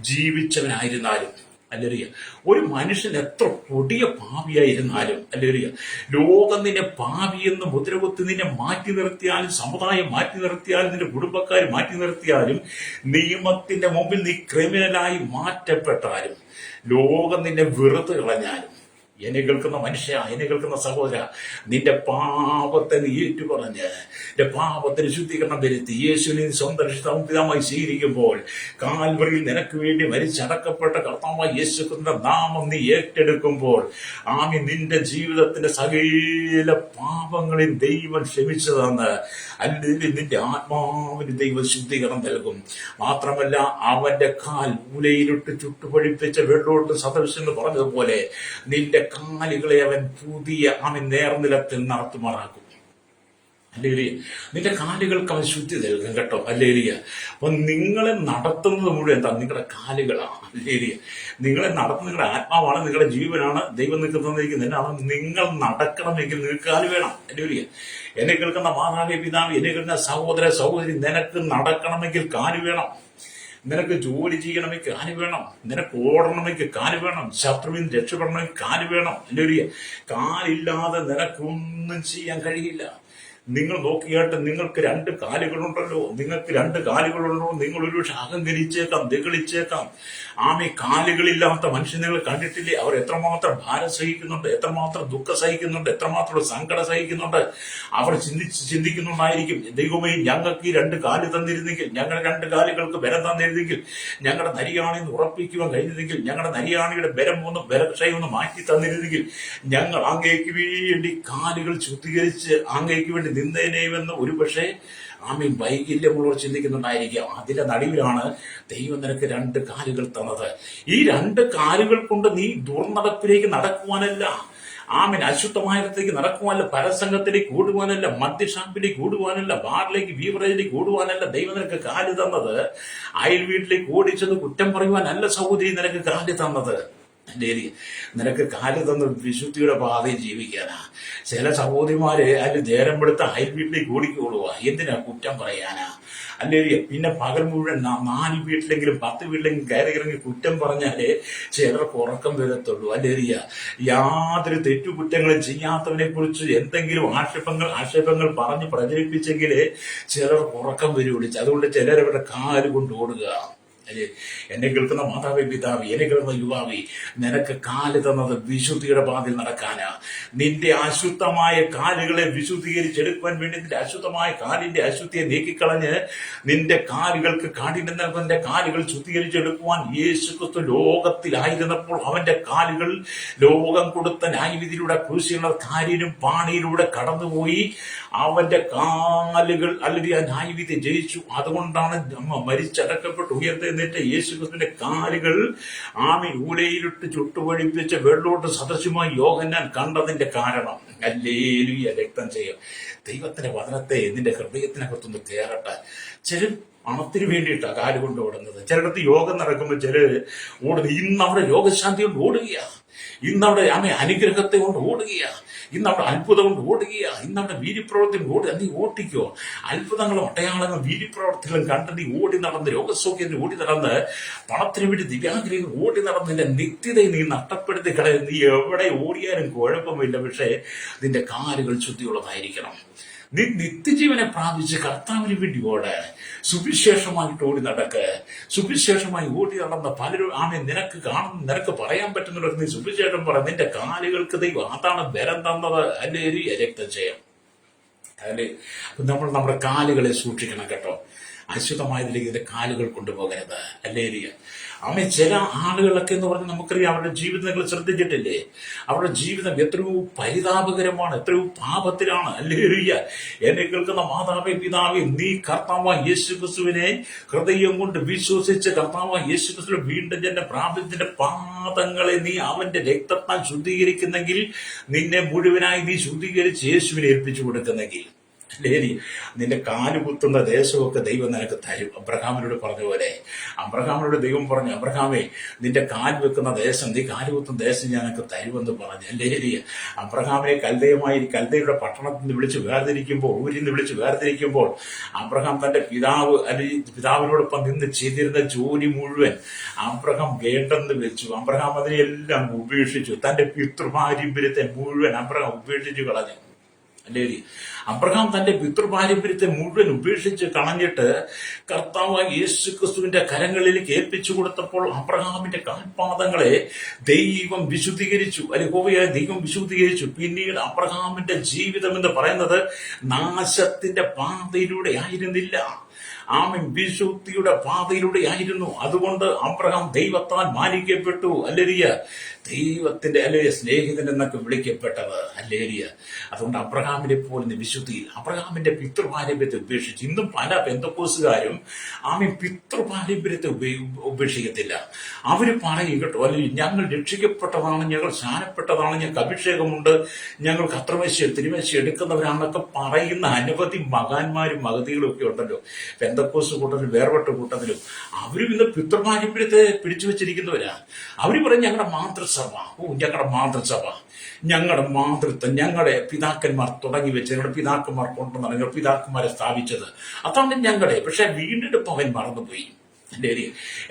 ജീവിച്ചവനായിരുന്നാലും, അല്ലേറിയ, ഒരു മനുഷ്യൻ എത്ര കൊടിയ പാപിയായിരുന്നാലും, അല്ലേറിയ, ലോകം നിന്നെ പാപിയെന്ന് മുദ്രകുത്തി നിന്നെ മാറ്റി നിർത്തിയാലും, സമുദായം മാറ്റി നിർത്തിയാലും, നിന്റെ കുടുംബക്കാർ മാറ്റി നിർത്തിയാലും, നിയമത്തിന്റെ മുമ്പിൽ നീ ക്രിമിനലായി മാറ്റപ്പെട്ടാലും, ലോകം നിന്നെ വെറുതെ കളഞ്ഞാലും, എന്നെ കേൾക്കുന്ന മനുഷ്യ, എന്നെ കേൾക്കുന്ന സഹോദര, നിന്റെ പാപത്തെ നീ ഏറ്റുപറഞ്ഞ് നിന്റെ പാപത്തിന് ശുദ്ധീകരണം വരുത്തി യേശുവിനെ സ്വന്തം പിതാവായി സ്വീകരിക്കുമ്പോൾ, കാൽവറിയിൽ നിനക്ക് വേണ്ടി മരിച്ചടക്കപ്പെട്ട കർത്താവായ യേശുവിന്റെ നാമം നീ ഏറ്റെടുക്കുമ്പോൾ, ആമി നിന്റെ ജീവിതത്തിന്റെ സകല പാപങ്ങളിൽ ദൈവം ക്ഷമിച്ചതെന്ന്, അല്ലെങ്കിൽ നിന്റെ ആത്മാവിന് ദൈവം ശുദ്ധീകരണം നൽകും. മാത്രമല്ല, അവന്റെ കാൽ മൂലയിലിട്ട് ചുട്ടുപഴിപ്പിച്ച വെള്ളോട്ട് സദൃശം എന്ന് പറഞ്ഞതുപോലെ നിന്റെ കാലുകളെ അവൻ അവൻ നേർനിലത്തിൽ നടത്തുമാറാക്കും. അല്ലേലിയ. നിന്റെ കാലുകൾക്ക് അവൻ ശുദ്ധി നൽകും കേട്ടോ. അല്ലേലിയ. അപ്പൊ നിങ്ങളെ നടത്തുന്നത് മുഴുവൻ എന്താ? നിങ്ങളുടെ കാലുകളാണ്. അല്ലേലിയ. നിങ്ങളെ നടത്തുന്ന നിങ്ങളുടെ ആത്മാവാണ്, നിങ്ങളുടെ ജീവനാണ്. ദൈവം നിൽക്കുന്നതാണ്. നിങ്ങൾ നടക്കണമെങ്കിൽ നിങ്ങൾക്ക് കാല് വേണം. അല്ലേലിയ. എന്നെ കേൾക്കുന്ന മാതാവേ, പിതാവ്, എന്നെ കേൾക്കുന്ന സഹോദര സഹോദരി, നിനക്ക് നടക്കണമെങ്കിൽ കാല് വേണം. നിനക്ക് ജോലി ചെയ്യണമെങ്കിൽ കാല് വേണം. നിനക്ക് ഓടണമെങ്കിൽ കാല് വേണം. ശത്രുവിൽ നിന്ന് രക്ഷപ്പെടണമെങ്കിൽ കാല് വേണം. അല്ലേലിയ. കാലില്ലാതെ നിനക്കൊന്നും ചെയ്യാൻ കഴിയില്ല. നിങ്ങൾ നോക്കിയാട്ട് നിങ്ങൾക്ക് 2 കാലുകളുണ്ടല്ലോ. നിങ്ങൾക്ക് 2 കാലുകളുണ്ടോ? നിങ്ങൾ ഒരുപക്ഷെ അഹങ്കരിച്ചേക്കാം, ദഗളിച്ചേക്കാം. കാലുകളില്ലാത്ത മനുഷ്യൻ നിങ്ങൾ കണ്ടിട്ടില്ലേ? അവർ എത്രമാത്രം ഭാരം സഹിക്കുന്നുണ്ട്, എത്രമാത്രം ദുഃഖം സഹിക്കുന്നുണ്ട്, എത്രമാത്രം സങ്കടം സഹിക്കുന്നുണ്ട്. അവർ ചിന്തിക്കുന്നുണ്ടായിരിക്കും, ദൈവമേ, ഞങ്ങൾക്ക് ഈ 2 കാല് തന്നിരുന്നെങ്കിൽ, ഞങ്ങളുടെ 2 കാലുകൾക്ക് ബലം തന്നിരുന്നെങ്കിൽ, ഞങ്ങളുടെ നരിയാണിന്ന് ഉറപ്പിക്കുവാൻ കഴിഞ്ഞിരുന്നെങ്കിൽ, ഞങ്ങളുടെ നരിയാണിയുടെ ബലക്ഷയമൊന്ന് മാറ്റി തന്നിരുന്നെങ്കിൽ, ഞങ്ങൾ അങ്ങേക്ക് വേണ്ടി കാലുകൾ ശുദ്ധീകരിച്ച് അങ്ങേക്ക് വേണ്ടി നിന്നേനെയുമെന്ന് ഒരുപക്ഷെ വൈകല്യമുള്ളവർ ചിന്തിക്കുന്നുണ്ടായിരിക്കാം. അതിന്റെ നടുവിലാണ് ദൈവം നിനക്ക് 2 കാലുകൾ തന്നത്. ഈ 2 കാലുകൾ കൊണ്ട് നീ ദുർനടപ്പിലേക്ക് നടക്കുവാനല്ല, ആമേൻ. അശുദ്ധമായത്തേക്ക് നടക്കുവാനല്ല, പരസംഗത്തിലേക്ക് ഓടുവാനല്ല, മദ്യഷാപ്പിലേക്ക് ഓടുവാനല്ല, ബാറിലേക്ക് ബീവറേജിലേക്ക് ഓടുവാനല്ല ദൈവം നിനക്ക് കാല് തന്നത്. അയൽ വീട്ടിലേക്ക് ഓടിച്ചത് കുറ്റം പറയുവാനല്ല സഹോദരി നിനക്ക് കാല് തന്നത്. നിനക്ക് കാല് തന്ന വിശുദ്ധിയുടെ പാതയിൽ ജീവിക്കാനാ. ചില സഹോദരിമാര് അതിൽ നേരം പെടുത്ത അയൽ വീട്ടിലേക്ക് ഓടിക്കോളുക. എന്തിനാ? കുറ്റം പറയാനാ. അല്ലേ? പിന്നെ പകൽ മുഴുവൻ 4 വീട്ടിലെങ്കിലും 10 വീട്ടിലെങ്കിലും കയറി ഇറങ്ങി കുറ്റം പറഞ്ഞാലേ ചിലർക്ക് ഉറക്കം വരത്തുള്ളൂ. അല്ലേ? യാതൊരു തെറ്റുകുറ്റങ്ങളും ചെയ്യാത്തവനെ കുറിച്ച് എന്തെങ്കിലും ആക്ഷേപങ്ങൾ പറഞ്ഞ് പ്രചരിപ്പിച്ചെങ്കിലേ ചിലർക്ക് ഉറക്കം വരുള്ളൂ. അതുകൊണ്ട് ചിലരവരുടെ കാല് കൊണ്ട് ഓടുക. അല്ലേ? എന്നെ കേൾക്കുന്ന മാതാവേ, പിതാവേ, എന്നെ കേൾക്കുന്ന യുവാവേ, നിനക്ക് കാല് തന്നത് വിശുദ്ധിയുടെ പാതയിൽ നടക്കാനാ. നിന്റെ അശുദ്ധമായ കാലുകളെ വിശുദ്ധീകരിച്ചെടുക്കുവാൻ വേണ്ടി നിന്റെ അശുദ്ധമായ കാലിന്റെ അശുദ്ധിയെ നീക്കിക്കളഞ്ഞ് നിന്റെ കാലുകൾക്ക് കാഠിന്യം നൽകുന്ന കാലുകൾ ശുദ്ധീകരിച്ചെടുക്കുവാൻ യേശുക്രിസ്തു ലോകത്തിലായിരുന്നപ്പോൾ അവന്റെ കാലുകൾ ലോകം കൊടുത്ത ന്യായവിധിയിലൂടെ ക്രൂശിലുള്ള കാലിനും പാണിയിലൂടെ കടന്നുപോയി. അവന്റെ കാലുകൾ അല്ലെങ്കിൽ ആ ന്യായവിധി ജയിച്ചു. അതുകൊണ്ടാണ് മരിച്ചടക്കപ്പെട്ട് ഉയർത്തേന്നിട്ട് യേശുക്രിസ്തുവിന്റെ കാലുകൾ ആമീൻ ഊലയിലിട്ട് ചുട്ടുപഴിപ്പിച്ച വെള്ളോട്ട് സദൃശമായി യോഹന്നാൻ കണ്ടതിന്റെ കാരണം. ഹല്ലേലൂയ. രക്തം ചെയ്യും. ദൈവത്തിന്റെ വചനത്തെ നിന്റെ ഹൃദയത്തിനകത്തൊന്ന് കയറട്ടെ. ചില പണത്തിന് വേണ്ടിയിട്ടാ കാല് കൊണ്ട് ഓടുന്നത്. ചിലടത്ത് യോഗം നടക്കുമ്പോൾ ചിലര് ഓടുന്നത്. ഇന്ന് അവിടെ രോഗശാന്തി കൊണ്ട് ഓടുകയാ. ഇന്നവിടെ അനുഗ്രഹത്തെ കൊണ്ട് ഓടുകയാ. ഇന്നവിടെ അത്ഭുതം കൊണ്ട് ഓടുകയാ. ഇന്നവിടെ വീര്യപ്രവർത്തി ഓടുക. നീ ഓട്ടിക്കോ. അത്ഭുതങ്ങളും അടയാളങ്ങളും വീര്യപ്രവർത്തികളും കണ്ട് നീ ഓടി നടന്ന് രോഗസൗഖ്യത്തിന് ഓടി നടന്ന് പണത്തിന് വേണ്ടി ദിവ്യാഗ്രഹം ഓടി നടന്ന് നിന്റെ നിത്യതയെ നീ നഷ്ടപ്പെടുത്തി കളയും. നീ എവിടെ ഓടിയാലും കുഴപ്പമില്ല. പക്ഷേ നിന്റെ കാലുകൾ ശുദ്ധിയുള്ളതായിരിക്കണം. നീ നിത്യജീവനെ പ്രാപിച്ച് കർത്താവിന് വേണ്ടി ഓട്. സുവിശേഷമായിട്ട് ഓടി നടക്ക്. സുവിശേഷമായി ഓടി നടന്ന പലരും നിനക്ക് പറയാൻ പറ്റുന്നവർക്ക് നീ സുവിശേഷം പറ. നിന്റെ കാലുകൾക്ക് ദൈവം അതാണ് ബലം തന്നത്. അല്ലേ? രക്തം ചെയ്യാം. അല്ലേ? നമ്മൾ നമ്മുടെ കാലുകളെ സൂക്ഷിക്കണം കേട്ടോ. അശുദ്ധമായതിലേക്ക് ഇതിന്റെ കാലുകൾ കൊണ്ടുപോകരുത്. അല്ലേ? ചില ആളുകളൊക്കെ എന്ന് പറഞ്ഞാൽ നമുക്കറിയാം, അവരുടെ ജീവിതം നിങ്ങൾ ശ്രദ്ധിച്ചിട്ടില്ലേ? അവരുടെ ജീവിതം എത്രയോ പരിതാപകരമാണ്, എത്രയോ പാപത്തിലാണ്. അല്ലേ? എന്നെ കേൾക്കുന്ന മാതാവേ, പിതാവേ, നീ കർത്താവായ യേശുക്രിസ്തുവിനെ ഹൃദയം കൊണ്ട് വിശ്വസിച്ച് കർത്താവായ യേശുക്രിസ്തുവിനെ വീണ്ടും ജന്മം പ്രാപിച്ചതിന്റെ പാദങ്ങളെ നീ അവന്റെ രക്തത്താൽ ശുദ്ധീകരിക്കുന്നെങ്കിൽ, നിന്നെ മുഴുവനായി നീ ശുദ്ധീകരിച്ച് യേശുവിനെ ഏൽപ്പിച്ചു കൊടുക്കുന്നെങ്കിൽ, നിന്റെ കാല് കുത്തുന്ന ദേശമൊക്കെ ദൈവം നിനക്ക് തരും. അബ്രഹാമിനോട് പറഞ്ഞ പോലെ അബ്രഹാമിനോട് ദൈവം പറഞ്ഞു, അബ്രഹാമേ, നിന്റെ കാൽ വെക്കുന്ന ദേശം, നീ കാല് കുത്തുന്ന ദേശം ഞാനൊക്കെ തരുമെന്ന് പറഞ്ഞു. അല്ലേ? അബ്രഹാമിനെ കൽദയുടെ പട്ടണത്തിൽ നിന്ന് വിളിച്ച് വേർതിരിക്കുമ്പോൾ, ഊരിൽ നിന്ന് വിളിച്ച് വേർതിരിക്കുമ്പോൾ, അബ്രഹാം തന്റെ പിതാവിനോടൊപ്പം നിന്ന് ചെയ്തിരുന്ന ജോലി മുഴുവൻ അബ്രഹാം വേണ്ടെന്ന് വെച്ചു. അബ്രഹാം അതിനെല്ലാം ഉപേക്ഷിച്ചു. തന്റെ പിതൃപാരമ്പര്യത്തെ മുഴുവൻ അബ്രഹാം ഉപേക്ഷിച്ചു കളഞ്ഞു. അല്ലേ? അബ്രഹാം തന്റെ പിതൃപാരമ്പര്യത്തെ മുഴുവൻ ഉപേക്ഷിച്ച് കളഞ്ഞിട്ട് കർത്താവായ യേശുക്രിസ്തുവിന്റെ കരങ്ങളിലേക്ക് ഏൽപ്പിച്ചു കൊടുത്തപ്പോൾ അബ്രഹാമിന്റെ കാൽപാദങ്ങളെ ദൈവം വിശുദ്ധീകരിച്ചു. അല്ലെങ്കിൽ ദൈവം വിശുദ്ധീകരിച്ചു. പിന്നീട് അബ്രഹാമിന്റെ ജീവിതം എന്ന് പറയുന്നത് നാശത്തിന്റെ പാതയിലൂടെ ആയിരുന്നില്ല. ആമേൻ. വിശുദ്ധിയുടെ പാതയിലൂടെ ആയിരുന്നു. അതുകൊണ്ട് അബ്രഹാം ദൈവത്താൽ മാനിക്കപ്പെട്ടു. അല്ലേരിയ. ദൈവത്തിന്റെ സ്നേഹിതൻ എന്നൊക്കെ വിളിക്കപ്പെട്ടത്. അല്ലേരിയ. അതുകൊണ്ട് അബ്രഹാമിനെ പോലെ വിശുദ്ധിയിൽ അബ്രഹാമിന്റെ പിതൃപാരമ്പര്യത്തെ ഉപേക്ഷിച്ച് ഇന്നും പല പെന്തക്കോസുകാരും ആമേൻ പിതൃപാരമ്പര്യത്തെ ഉപേക്ഷിക്കത്തില്ല. അവര് പറയും കേട്ടോ, അല്ലെങ്കിൽ ഞങ്ങൾ രക്ഷിക്കപ്പെട്ടതാണ്, ഞങ്ങൾ സ്നാനപ്പെട്ടതാണ്, ഞങ്ങൾക്ക് അഭിഷേകമുണ്ട്, ഞങ്ങൾക്ക് അത്രമേശ്യ തിരുമേശ്യ എടുക്കുന്നവരാണെന്നൊക്കെ പറയുന്ന അനവധി മകാന്മാരും മഹതികളും ഒക്കെ ഉണ്ടല്ലോ. പെന്തക്കോസ് കൂട്ടത്തിലും വേർപെട്ട കൂട്ടത്തിലും അവരും ഇന്ന് പിതൃപാരമ്പര്യത്തെ പിടിച്ചു വെച്ചിരിക്കുന്നവരാ. അവര് പറയും ഞങ്ങളുടെ മാതൃസഭ, ഞങ്ങളുടെ മാതൃസഭ, ഞങ്ങളുടെ മാതൃത്വം, ഞങ്ങളുടെ പിതാക്കന്മാർ തുടങ്ങി വെച്ച്, ഞങ്ങളുടെ പിതാക്കന്മാർ കൊണ്ടുവന്നാണ്, ഞങ്ങളുടെ പിതാക്കന്മാരെ സ്ഥാപിച്ചത്, അതാണ് ഞങ്ങളുടെ. പക്ഷെ വീണ്ടെടുപ്പ് അവൻ മറന്നുപോയി.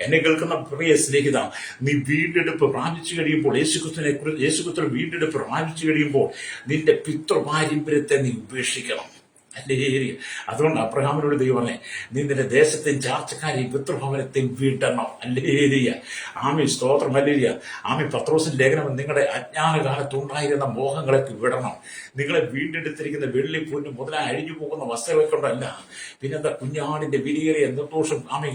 എന്നെ കേൾക്കുന്ന പ്രിയ സ്നേഹിത, നീ വീണ്ടെടുപ്പ് പ്രാപിച്ചു കഴിയുമ്പോൾ, യേശുക്രിസ്തുവിനെ വീണ്ടെടുപ്പ് പ്രാപിച്ചു കഴിയുമ്പോൾ നിന്റെ പിതൃപാരമ്പര്യത്തെ നീ ഉപേക്ഷിക്കണം. അല്ലേ? അതുകൊണ്ട് അബ്രഹാമിനോട് ദൈവം പറഞ്ഞേ, നീ നിന്റെ ദേശത്തെയും ചാർച്ചക്കാരെയും പിതൃഭവനത്തെയും വീട്ടണം. അല്ലേലിയ. ആമി സ്തോത്രം. അല്ലേലിയ. ആമി പത്രോസിന്റെ ലേഖനം, നിങ്ങളുടെ അജ്ഞാനകാലത്ത് ഉണ്ടായിരുന്ന മോഹങ്ങളൊക്കെ വിടണം. നിങ്ങളെ വീണ്ടെടുത്തിരിക്കുന്ന വെള്ളി പൊന്നു മുതലായി അഴിഞ്ഞു പോകുന്ന വസ്ത്രങ്ങളെ കൊണ്ടല്ല, പിന്നെന്താ കുഞ്ഞാടിന്റെ വിലയേറിയ നിർദോഷം, ആമി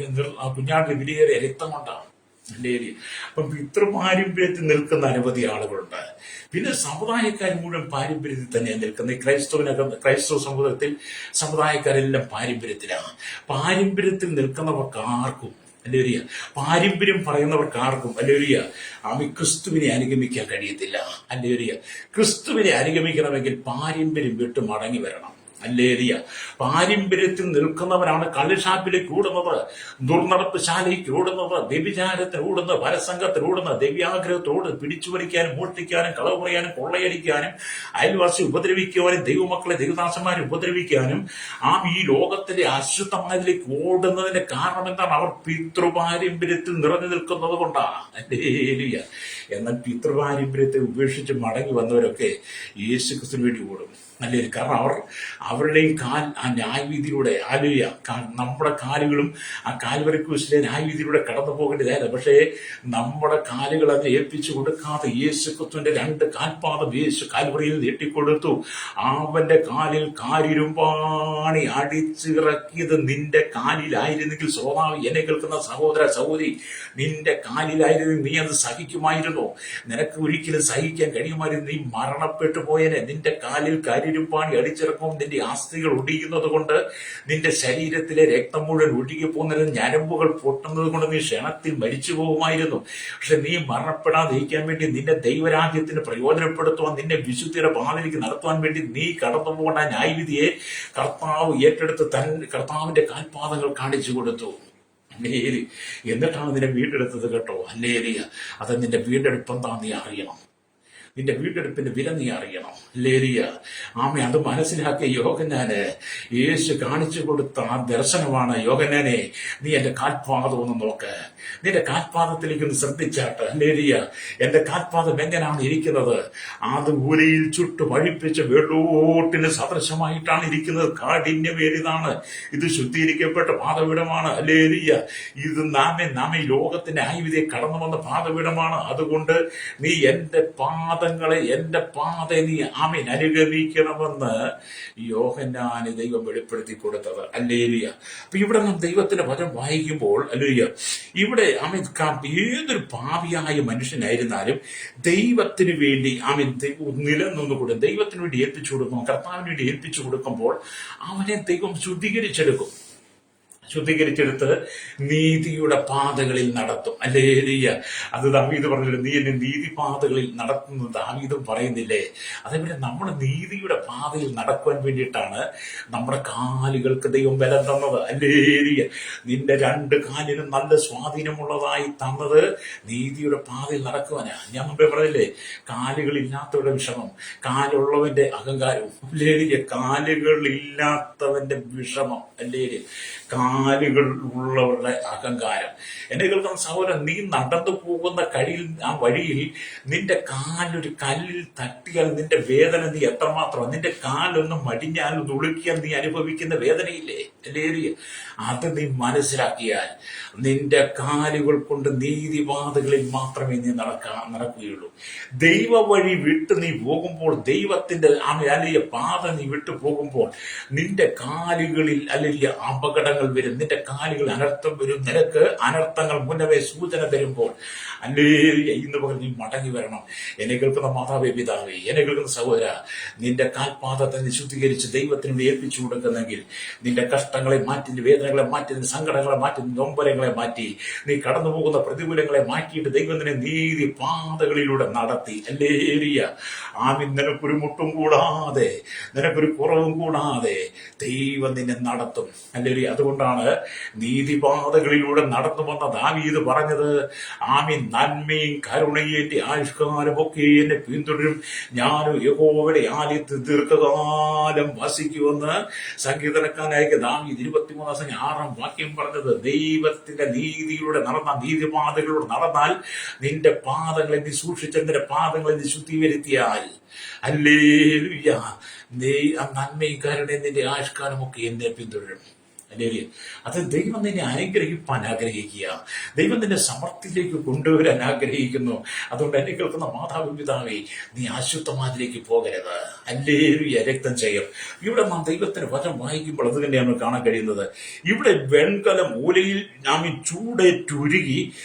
കുഞ്ഞാടിന്റെ വിലയേറിയ രക്തം കൊണ്ടാണ്. അല്ലേ? അപ്പം പിതൃപാരമ്പര്യത്തിൽ നിൽക്കുന്ന അനവധി ആളുകളുണ്ട്. പിന്നെ സമുദായക്കാർ മുഴുവൻ പാരമ്പര്യത്തിൽ തന്നെയാണ് നിൽക്കുന്നത്. ക്രൈസ്തവ സമുദായത്തിൽ സമുദായക്കാരെല്ലാം പാരമ്പര്യത്തിലാണ്. പാരമ്പര്യത്തിൽ നിൽക്കുന്നവർക്ക് ആർക്കും അല്ലേലിയ. പാരമ്പര്യം പറയുന്നവർക്ക് ആർക്കും അല്ലേലിയ ക്രിസ്തുവിനെ അനുഗമിക്കാൻ കഴിയത്തില്ല. അല്ലേലിയ. ക്രിസ്തുവിനെ അനുഗമിക്കണമെങ്കിൽ പാരമ്പര്യം വിട്ട് മടങ്ങി വരണം. അല്ലേലിയ. പാരമ്പര്യത്തിൽ നിൽക്കുന്നവരാണ് കള്ളുഷാപ്പിലേക്ക് ഓടുന്നത്, ദുർനടപ്പ് ശാലയ്ക്ക് ഓടുന്നത്, വ്യഭിചാരത്തിന് ഓടുന്നത്, പരസംഗത്തിന് ഓടുന്നത്, ദിവ്യാഗ്രഹത്തോട് പിടിച്ചുപറിക്കാനും മോഷ്ടിക്കാനും കളവ് പറയാനും കൊള്ളയടിക്കാനും അയൽവാസി ഉപദ്രവിക്കുവാനും ദൈവമക്കളെ ദൈവദാസന്മാരെ ഉപദ്രവിക്കാനും ഈ ലോകത്തിന്റെ അശുദ്ധമായതിലേക്ക് ഓടുന്നതിന്റെ കാരണം എന്താണ്? അവർ പിതൃപാരമ്പര്യത്തിൽ നിറഞ്ഞു നിൽക്കുന്നത് കൊണ്ടാണ്. അല്ലേലിയ. എന്നാൽ പിതൃപാരമ്പര്യത്തെ ഉപേക്ഷിച്ച് മടങ്ങി വന്നവരൊക്കെ യേശു ക്രിസ്തുവിന് വേണ്ടി ഓടും. അല്ലേ? കാരണം അവരുടെയും കാൽ ആ ന്യായവിധിയിലൂടെ ആലുയ നമ്മുടെ കാലുകളും ആ കാൽവരി ക്രൂശിലെ ന്യായവിധിയിലൂടെ കടന്നു പോകേണ്ടതായത്. പക്ഷേ നമ്മുടെ കാലുകൾ അതിനെ ഏൽപ്പിച്ചു കൊടുക്കാതെ യേശു ക്രിസ്തുവിന്റെ 2 കാൽപാദം യേശു കാൽവറിയിൽ നീട്ടിക്കൊടുത്തു. അവന്റെ കാലിൽ കാലിരുമ്പാണി അടിച്ചിറക്കിയത് നിന്റെ കാലിലായിരുന്നെങ്കിൽ, സ്വഭാവം എന്നെ കേൾക്കുന്ന സഹോദര സഹോദരി, നിന്റെ കാലിലായിരുന്നെങ്കിൽ നീ അത് സഹിക്കുമായിരുന്നു. നിനക്ക് ഒരിക്കലും സഹിക്കാൻ കഴിയുമായിരുന്നു. നീ മരണപ്പെട്ടു പോയനെ. നിന്റെ കാലിൽ ഇരുമ്പാണി അടിച്ചിറക്കും. നിന്റെ ആസ്തികൾ ഒടിയുന്നത് കൊണ്ട്, നിന്റെ ശരീരത്തിലെ രക്തം മുഴുവൻ ഒഴുകി പോകുന്നതിന് ഞരമ്പുകൾ പൊട്ടുന്നത് കൊണ്ട് നീ ക്ഷണത്തിൽ മരിച്ചു പോകുമായിരുന്നു. പക്ഷെ നീ മരണപ്പെടാതിരിക്കാൻ വേണ്ടി, നിന്നെ ദൈവരാജ്യത്തിന് പ്രയോജനപ്പെടുത്തുവാൻ, നിന്നെ വിശുദ്ധിയുടെ പാതയിലേക്ക് നടത്തുവാൻ വേണ്ടി നീ കടന്നു പോകേണ്ട ന്യായവിധിയെ കർത്താവ് ഏറ്റെടുത്ത് കർത്താവിന്റെ കാൽപാദങ്ങൾ കാണിച്ചു കൊടുത്തു. എന്നിട്ടാണ് നിന്നെ വീണ്ടെടുത്തത് കേട്ടോ. അല്ലേലിയ. അത് നിന്റെ വീണ്ടെടുപ്പ് എന്താ നീ അറിയണം. നിന്റെ വീണ്ടെടുപ്പിന്റെ വില നീ അറിയണം. ലേലിയ. അത് മനസ്സിലാക്കിയ യോഹന്നാന് യേശു കാണിച്ചു കൊടുത്ത ആ ദർശനമാണ്. യോഹന്നാനെ, നീ എന്റെ കാൽപാദം ഒന്ന് നോക്ക്. നിന്റെ കാൽപാദത്തിലേക്ക് ഒന്ന് ശ്രദ്ധിച്ചാട്ട്. ലേലിയ. എന്റെ കാൽപാദം എങ്ങനെയാണ് ഇരിക്കുന്നത്? അത് ഉലയിൽ ചുട്ടു പഴിപ്പിച്ച വെള്ളോട്ടിന് സദൃശമായിട്ടാണ് ഇരിക്കുന്നത്. കാഠിന്യമേറിയതാണ്. ഇത് ശുദ്ധീകരിക്കപ്പെട്ട പാദപീഠമാണ്. ലേലിയ. ഇത് നാമെ ലോകത്തിന്റെ ആയുധയെ കടന്നു വന്ന പാദപീഠമാണ്. അതുകൊണ്ട് നീ എന്റെ എന്റെ പാത നീ അനുഗമിക്കണമെന്ന് യോഹന്നാന് ദൈവം വെളിപ്പെടുത്തി കൊടുത്തത്. അല്ലേലിയ. അപ്പൊ ഇവിടെ നാം ദൈവത്തിന്റെ വചനം വായിക്കുമ്പോൾ അല്ലേലിയ, ഇവിടെ ഏതൊരു പാപിയായ മനുഷ്യനായിരുന്നാലും ദൈവത്തിന് വേണ്ടി നിലനിന്നുകൂടെ ദൈവത്തിന് വേണ്ടി ഏൽപ്പിച്ചു കൊടുക്കും, കർത്താവിന് വേണ്ടി ഏൽപ്പിച്ചു കൊടുക്കുമ്പോൾ അവനെ ദൈവം ശുദ്ധീകരിച്ചെടുത്ത് നീതിയുടെ പാതകളിൽ നടത്തും. അല്ലേലിയ. അത് ദാവീദ് പറഞ്ഞില്ല, നീ എന്നെ നീതിപാതകളിൽ നടത്തുന്നത് ദാവീദും പറയുന്നില്ലേ? അതേപോലെ നമ്മൾ നീതിയുടെ പാതയിൽ നടക്കുവാൻ വേണ്ടിയിട്ടാണ് നമ്മുടെ കാലുകൾക്ക് ദൈവം ബലം തന്നത്. അല്ലേലിയ. നിന്റെ 2 കാലിനും നല്ല സ്വാധീനമുള്ളതായി തന്നത് നീതിയുടെ പാതയിൽ നടക്കുവാനാ. ഞാൻ മുമ്പേ പറഞ്ഞില്ലേ, കാലുകളില്ലാത്തവരുടെ വിഷമം, കാലുള്ളവന്റെ അഹങ്കാരവും. അല്ലേലിയ. കാലുകളില്ലാത്തവന്റെ വിഷമം. അല്ലേലിയ. കാലുകൾ ഉള്ളവരുടെ അഹങ്കാരം. എന്നെ കേൾക്കുന്ന സഹോദരൻ, നീ നടന്നു പോകുന്ന വഴിയിൽ നിന്റെ കാലൊരു കല്ലിൽ തട്ടിയാൽ നിന്റെ വേദന നീ എത്രമാത്രം, നിന്റെ കാലൊന്ന് മടിഞ്ഞാൽ തുളുക്കിയാൽ നീ അനുഭവിക്കുന്ന വേദനയില്ലേ? അല്ലേറിയ. അത് നീ മനസ്സിലാക്കിയാൽ നിന്റെ കാലുകൾ കൊണ്ട് നീതിപാതകളിൽ മാത്രമേ നീ നടക്കുകയുള്ളൂ. ദൈവ വഴി വിട്ട് നീ പോകുമ്പോൾ, ദൈവത്തിന്റെ പാത നീ വിട്ടു പോകുമ്പോൾ നിന്റെ കാലുകളിൽ അല്ലെങ്കിൽ അപകടങ്ങൾ വരും, നിന്റെ കാലുകൾ അനർത്ഥം വരും. നിനക്ക് അനർത്ഥങ്ങൾ മുന്നവേ സൂചന തരുമ്പോൾ ഇന്ന് പകൽ നീ മടങ്ങി വരണം. എന്നെ കേൾക്കുന്ന മാതാവേ, പിതാവേ, എന്നെ കേൾക്കുന്ന സഹോദര, നിന്റെ കാൽപാദത്തെ നീ ശുദ്ധീകരിച്ച് ദൈവത്തിന് ഏൽപ്പിച്ചു കൊടുക്കുന്നെങ്കിൽ നിന്റെ കഷ്ടങ്ങളെ മാറ്റി, നിന്റെ വേദനകളെ മാറ്റി, നിന്റെ സങ്കടങ്ങളെ മാറ്റി, നിന്റെ നൊമ്പരങ്ങളെ മാറ്റി, നീ കടന്നു പോകുന്ന പ്രതികൂലങ്ങളെ മാറ്റിയിട്ട് ദൈവം നിന്നെ നീതി പാതകളിലൂടെ നടത്തി. അല്ലേലിയ. നിനക്കൊരു മുട്ടും കൂടാതെ, നിനക്കൊരു കുറവും കൂടാതെ ദൈവം നിന്നെ നടത്തും. അല്ലേലിയ. അതുകൊണ്ടാണ് നീതിപാതകളിലൂടെ നടന്നു വന്ന ദാവീദ് പറഞ്ഞത്, നന്മയും കരുണയും എന്റെ ആയുഷ്കാലമൊക്കെ എന്നെ പിന്തുടരും, ഞാനും യഹോവയുടെ ആലയത്തിൽ ദീർഘകാലം വസിക്കുമെന്ന് സങ്കീർത്തനക്കാരനായ ദാവീദ് 23:6 വാക്യം പറഞ്ഞത്. ദൈവത്തിന്റെ നീതിയിലൂടെ നടന്ന, നീതിപാതകളിലൂടെ നടന്നാൽ നിന്റെ പാദങ്ങളെ നീ സൂക്ഷിച്ച, നിന്റെ പാദങ്ങളെ നീ ശുദ്ധീകരിത്തിയാൽ, ഹല്ലേലൂയ, നന്മയും കരുണയും നിന്റെ ആയുഷ്കാലമൊക്കെ എന്നെ പിന്തുടരും. അല്ലേലിയ. അത് ദൈവം നിന്നെ അനുഗ്രഹിപ്പാൻ ആഗ്രഹിക്കുക, ദൈവം നിന്നെ സമർത്ഥിലേക്ക് കൊണ്ടുവരാൻ ആഗ്രഹിക്കുന്നു. അതുകൊണ്ട് എന്നെ കേൾക്കുന്ന മാതാവ്, പിതാവേ, നീ അശുദ്ധമാതിലേക്ക് പോകരുത്. അല്ലേലിയ. രക്തം ചെയ്യും. ഇവിടെ നാം ദൈവത്തിന് വചനം വായിക്കുമ്പോൾ അത് തന്നെയാണ് കാണാൻ കഴിയുന്നത്. ഇവിടെ വെൺകലം മൂലയിൽ നാം ചൂടേറ്റുരുകി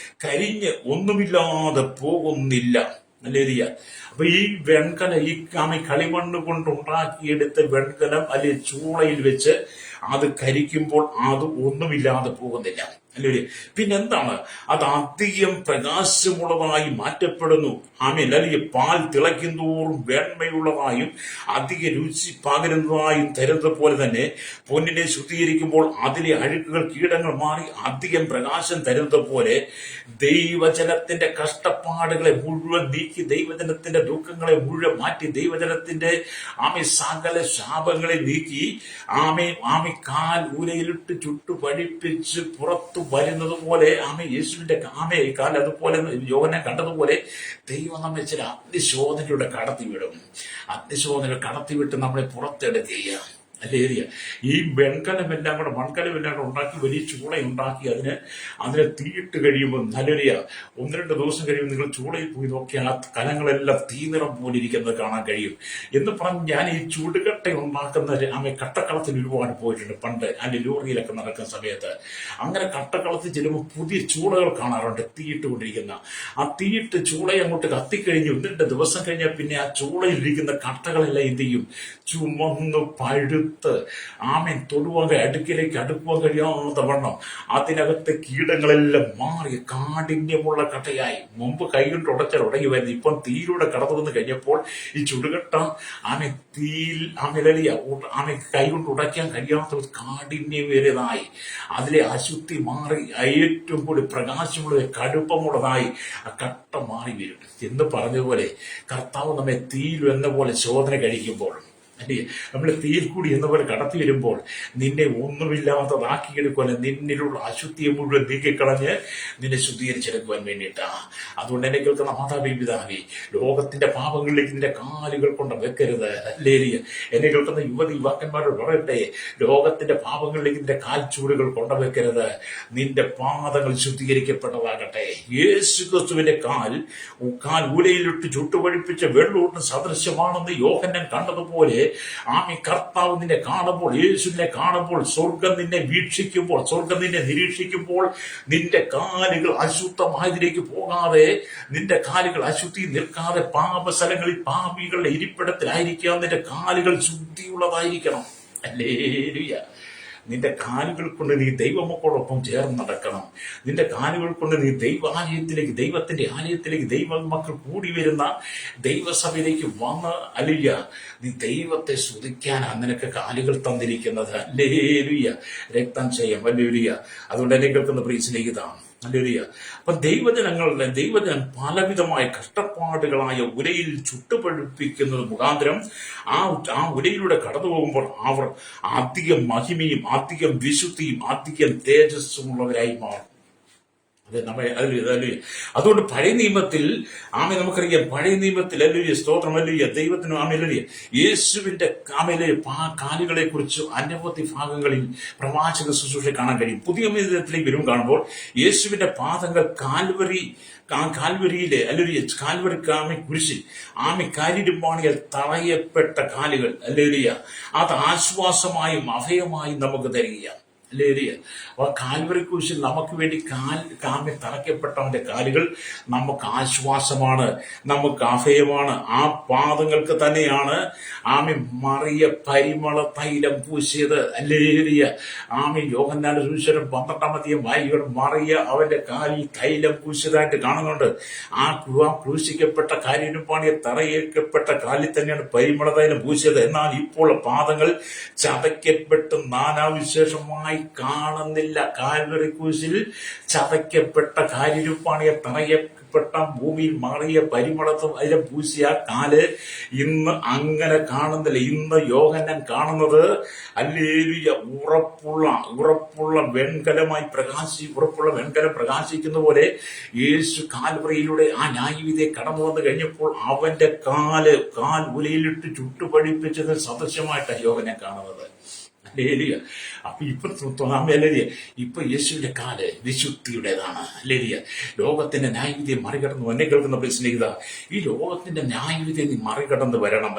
കരിഞ്ഞ് ഒന്നുമില്ലാതെ പോകുന്നില്ല. അല്ലേലിയ. അപ്പൊ ഈ വെൺകലം, ഈ കളിമണ്ണ് കൊണ്ട് ഉണ്ടാക്കിയെടുത്ത വെൺകലം അല്ലെങ്കിൽ ചൂളയിൽ വെച്ച് അത് കരിക്കുമ്പോൾ അത് ഒന്നുമില്ലാതെ പോകുന്നില്ല. അല്ലേ? പിന്നെന്താണ്? അത് അധികം പ്രകാശമുള്ളതായി മാറ്റപ്പെടുന്നു. ആമേൻ. അല്ലെങ്കിൽ പാൽ തിളയ്ക്കുന്തോറും വെണ്മയുള്ളതായും അധിക രുചി പകരുന്നതായും തരുന്നത് പോലെ തന്നെ പൊന്നിനെ ശുദ്ധീകരിക്കുമ്പോൾ അതിലെ അഴുക്കുകൾ കീടങ്ങൾ മാറി അധികം പ്രകാശം തരുന്നത് പോലെ ദൈവജനത്തിന്റെ കഷ്ടപ്പാടുകളെ മുഴുവൻ നീക്കി, ദൈവജനത്തിന്റെ ദുഃഖങ്ങളെ മുഴുവൻ മാറ്റി, ദൈവജനത്തിന്റെ സകല ശാപങ്ങളെ നീക്കി കാൽ ഊരയിലിട്ട് ചുട്ടു പഴിപ്പിച്ച് പുറത്തു വരുന്നത് പോലെ യേശുവിന്റെ കാൽ അതുപോലെ യോഹന്നാൻ കണ്ടതുപോലെ ദൈവം നമ്മെ ചില അഗ്നിശോധനയുടെ കടത്തിവിടും. അഗ്നിശോധന കടത്തിവിട്ട് നമ്മളെ പുറത്തെടുക്കുക. അല്ലേ? ഈ മൺകലമെല്ലാം കൂടെ ഉണ്ടാക്കി വലിയ ചൂളയുണ്ടാക്കി അതിനെ തീയിട്ട് കഴിയുമ്പോൾ നല്ലൊരു 1-2 ദിവസം കഴിയുമ്പോൾ നിങ്ങൾ ചൂളയിൽ പോയി നോക്കിയാൽ ആ കലങ്ങളെല്ലാം തീനിറം പോലെ ഇരിക്കുന്നത് കാണാൻ കഴിയും. എന്ന് പറഞ്ഞ് ഞാൻ ഈ ചൂടുകട്ട ഉണ്ടാക്കുന്ന കട്ടക്കളത്തിൽ ഒരുപാട് പോയിട്ടുണ്ട് പണ്ട്. അതിന്റെ ലോറിയിലൊക്കെ നടക്കുന്ന സമയത്ത് അങ്ങനെ കട്ടക്കളത്തിൽ ചെല്ലുമ്പോൾ പുതിയ ചൂളകൾ കാണാറുണ്ട് തീയിട്ടുകൊണ്ടിരിക്കുന്ന. ആ തീയിട്ട് ചൂളയെ അങ്ങോട്ട് കത്തിക്കഴിഞ്ഞ് 1-2 ദിവസം കഴിഞ്ഞാൽ പിന്നെ ആ ചൂളയിലിരിക്കുന്ന കട്ടകളെല്ലാം എന്ത് ചെയ്യും? ചുമന്ന് പഴുത്ത് അടുക്കിലേക്ക് അടുക്കുവാൻ കഴിയാത്ത വണ്ണം അതിനകത്തെ കീടങ്ങളെല്ലാം മാറി കാഠിന്യമുള്ള കട്ടയായി. മുമ്പ് കൈകൊണ്ട് ഉടച്ചാൽ ഉടങ്ങി വരുന്നത് ഇപ്പം തീയിലൂടെ കടന്നു വന്ന് കഴിഞ്ഞപ്പോൾ ഈ ചുടുകട്ട തീയിൽ കൈകൊണ്ട് ഉടയ്ക്കാൻ കഴിയാത്ത കാഠിന്യമേറിയതായി, അതിലെ അശുദ്ധി മാറി ഏറ്റവും കൂടി പ്രകാശമുള്ള കടുപ്പമുള്ളതായി ആ കട്ട മാറി വരും. എന്ന് പറഞ്ഞതുപോലെ കർത്താവ് നമ്മെ തീയിൽ എന്ന പോലെ ശോധന കഴിക്കുമ്പോൾ, അല്ലേ, നമ്മൾ തീയിൽ കൂടി എന്ന പോലെ കടത്തി വരുമ്പോൾ നിന്നെ ഒന്നുമില്ലാത്തതാക്കിയെടുക്കുവാൻ, നിന്നിലുള്ള അശുദ്ധിയെ മുഴുവൻ നീക്കിക്കളഞ്ഞ് നിന്നെ ശുദ്ധീകരിച്ചെടുക്കുവാൻ വേണ്ടിയിട്ടാ. അതുകൊണ്ട് എന്നെ കേൾക്കുന്ന മാതാവേ പിതാവേ, ലോകത്തിന്റെ പാപങ്ങളിലേക്ക് നിന്റെ കാലുകൾ കൊണ്ട് വെക്കരുത്. അല്ലേ? എന്നെ കേൾക്കുന്ന യുവാക്കന്മാരോട് പറയട്ടെ, ലോകത്തിന്റെ പാപങ്ങളിലേക്ക് നിന്റെ കാൽച്ചൂടുകൾ കൊണ്ടുവെക്കരുത്. നിന്റെ പാദങ്ങൾ ശുദ്ധീകരിക്കപ്പെട്ടതാകട്ടെ. യേശു ക്രിസ്തുവിന്റെ കാൽ ഊലയിലിട്ട് ചുട്ടുപഴിപ്പിച്ച വെള്ളൂട്ടിന് സദൃശ്യമാണെന്ന് യോഹന്നാൻ കണ്ടതുപോലെ കർത്താവ് നിന്നെ കാണുമ്പോൾ, യേശുവിനെ കാണുമ്പോൾ, സ്വർഗം നിന്നെ വീക്ഷിക്കുമ്പോൾ, സ്വർഗം നിന്നെ നിരീക്ഷിക്കുമ്പോൾ നിന്റെ കാലുകൾ അശുദ്ധമായതിലേക്ക് പോകാതെ, നിന്റെ കാലുകൾ അശുദ്ധി നിൽക്കാതെ പാപസ്ഥലങ്ങളിൽ പാപികളുടെ ഇരിപ്പിടത്തിലായിരിക്കാം നിന്റെ കാലുകൾ ശുദ്ധിയുള്ളതായിരിക്കണം. ഹല്ലേലൂയ. നിന്റെ കാലുകൾ കൊണ്ട് നീ ദൈവമക്കളോടൊപ്പം ചേർന്ന് നടക്കണം. നിന്റെ കാലുകൾ കൊണ്ട് നീ ദൈവാലയത്തിലേക്ക്, ദൈവത്തിന്റെ ആലയത്തിലേക്ക്, ദൈവമക്കൾ കൂടി വരുന്ന ദൈവസഭയിലേക്ക് വന്ന് അല്ലുയ്യ നീ ദൈവത്തെ സ്തുതിക്കാനാണ് നിനക്ക് കാലുകൾ തന്നിരിക്കുന്നത്. ഹല്ലേലൂയ. രക്തം ചെയ്യാം. ഹല്ലേലൂയ. അതുകൊണ്ട് എന്നെ കേൾക്കുന്ന പ്രിയ സ്നേഹിതനാണ്. ഹല്ലേലൂയ. അപ്പൊ ദൈവജനം പലവിധമായ കഷ്ടപ്പാടുകളായ ഉലയിൽ ചുട്ടുപഴുപ്പിക്കുന്നത് മുഖാന്തരം ആ ഉലയിലൂടെ കടന്നു പോകുമ്പോൾ അവർ അധികം മഹിമയും അധികം വിശുദ്ധിയും അധികം തേജസ്സുമുള്ളവരായി മാറും. അതുകൊണ്ട് പഴയ നിയമത്തിൽ നമുക്കറിയാം, പഴയ നിയമത്തിൽ സ്തോത്രം ദൈവത്തിനും യേശുവിന്റെ കാലുകളെ കുറിച്ച് അനവധി ഭാഗങ്ങളിൽ പ്രവാചക ശുശ്രൂഷ കാണാൻ കഴിയും. പുതിയ നിയമത്തിലേക്ക് വരും കാണുമ്പോൾ യേശുവിന്റെ പാദങ്ങൾ കാൽവരിയിലെ കാൽവരി കുരിശിൽ കരിരുമ്പാണിയാൽ തറയപ്പെട്ട കാലുകൾ അത് ആശ്വാസമായും അഭയമായും നമുക്ക് തരികയാണ്. കാൽവരി കുരിശിൽ നമുക്ക് വേണ്ടി തറയ്ക്കപ്പെട്ടവന്റെ കാലുകൾ നമുക്ക് ആശ്വാസമാണ്, നമുക്ക് അഭയമാണ്. ആ പാദങ്ങൾക്ക് തന്നെയാണ് മറിയ പരിമള തൈലം പൂശിയത്. ഹല്ലേലൂയ. യോഹന്നാന്റെ സുവിശേഷം 12-ാം അധ്യായം വായിക്കണം. മറിയ അവന്റെ കാലിൽ തൈലം പൂശിയതായിട്ട് കാണുന്നുണ്ട്. ആ ക്രൂശിക്കപ്പെട്ട കാലിനുപാണിയെ തറയേക്കപ്പെട്ട കാലിൽ തന്നെയാണ് പരിമള തൈലം പൂശിയത്. എന്നാൽ ഇപ്പോൾ പാദങ്ങൾ ചതയ്ക്കപ്പെട്ട് നാനാവിശേഷമായി കാണുന്നില്ല. കാൽവരി ക്രൂശിൽ ചതയ്ക്കപ്പെട്ട കാലിരുപ്പാണിയെ തറയപ്പെട്ട ഭൂമിയിൽ മാറിയ പരിമളത്തും അതിലെ പൂശിയ കാല് ഇന്ന് അങ്ങനെ കാണുന്നില്ല. ഇന്ന് യോഹന്നാൻ കാണുന്നത് ഹല്ലേലൂയ ഉറപ്പുള്ള വെൺകലം പ്രകാശിക്കുന്ന പോലെ യേശു കാൽവരിയിലൂടെ ആ ന്യായവിധിയെ കടന്നു വന്നു കഴിഞ്ഞപ്പോൾ അവന്റെ കാൽ ഉലയിലിട്ട് ചുട്ടുപഴിപ്പിച്ചത് സദൃശമായിട്ടാണ് യോഹന്നാൻ കാണുന്നത്. അപ്പൊ ഇപ്പൊ യേശുവിന്റെ കാല് വിശുദ്ധിയുടേതാണ്. ലോകത്തിന്റെ ന്യായവിധിയെ മറികടന്നു എന്നെ കേൾക്കുന്ന സ്നേഹിത, ഈ ലോകത്തിന്റെ ന്യായവിധിയെ നീ മറികടന്ന് വരണം.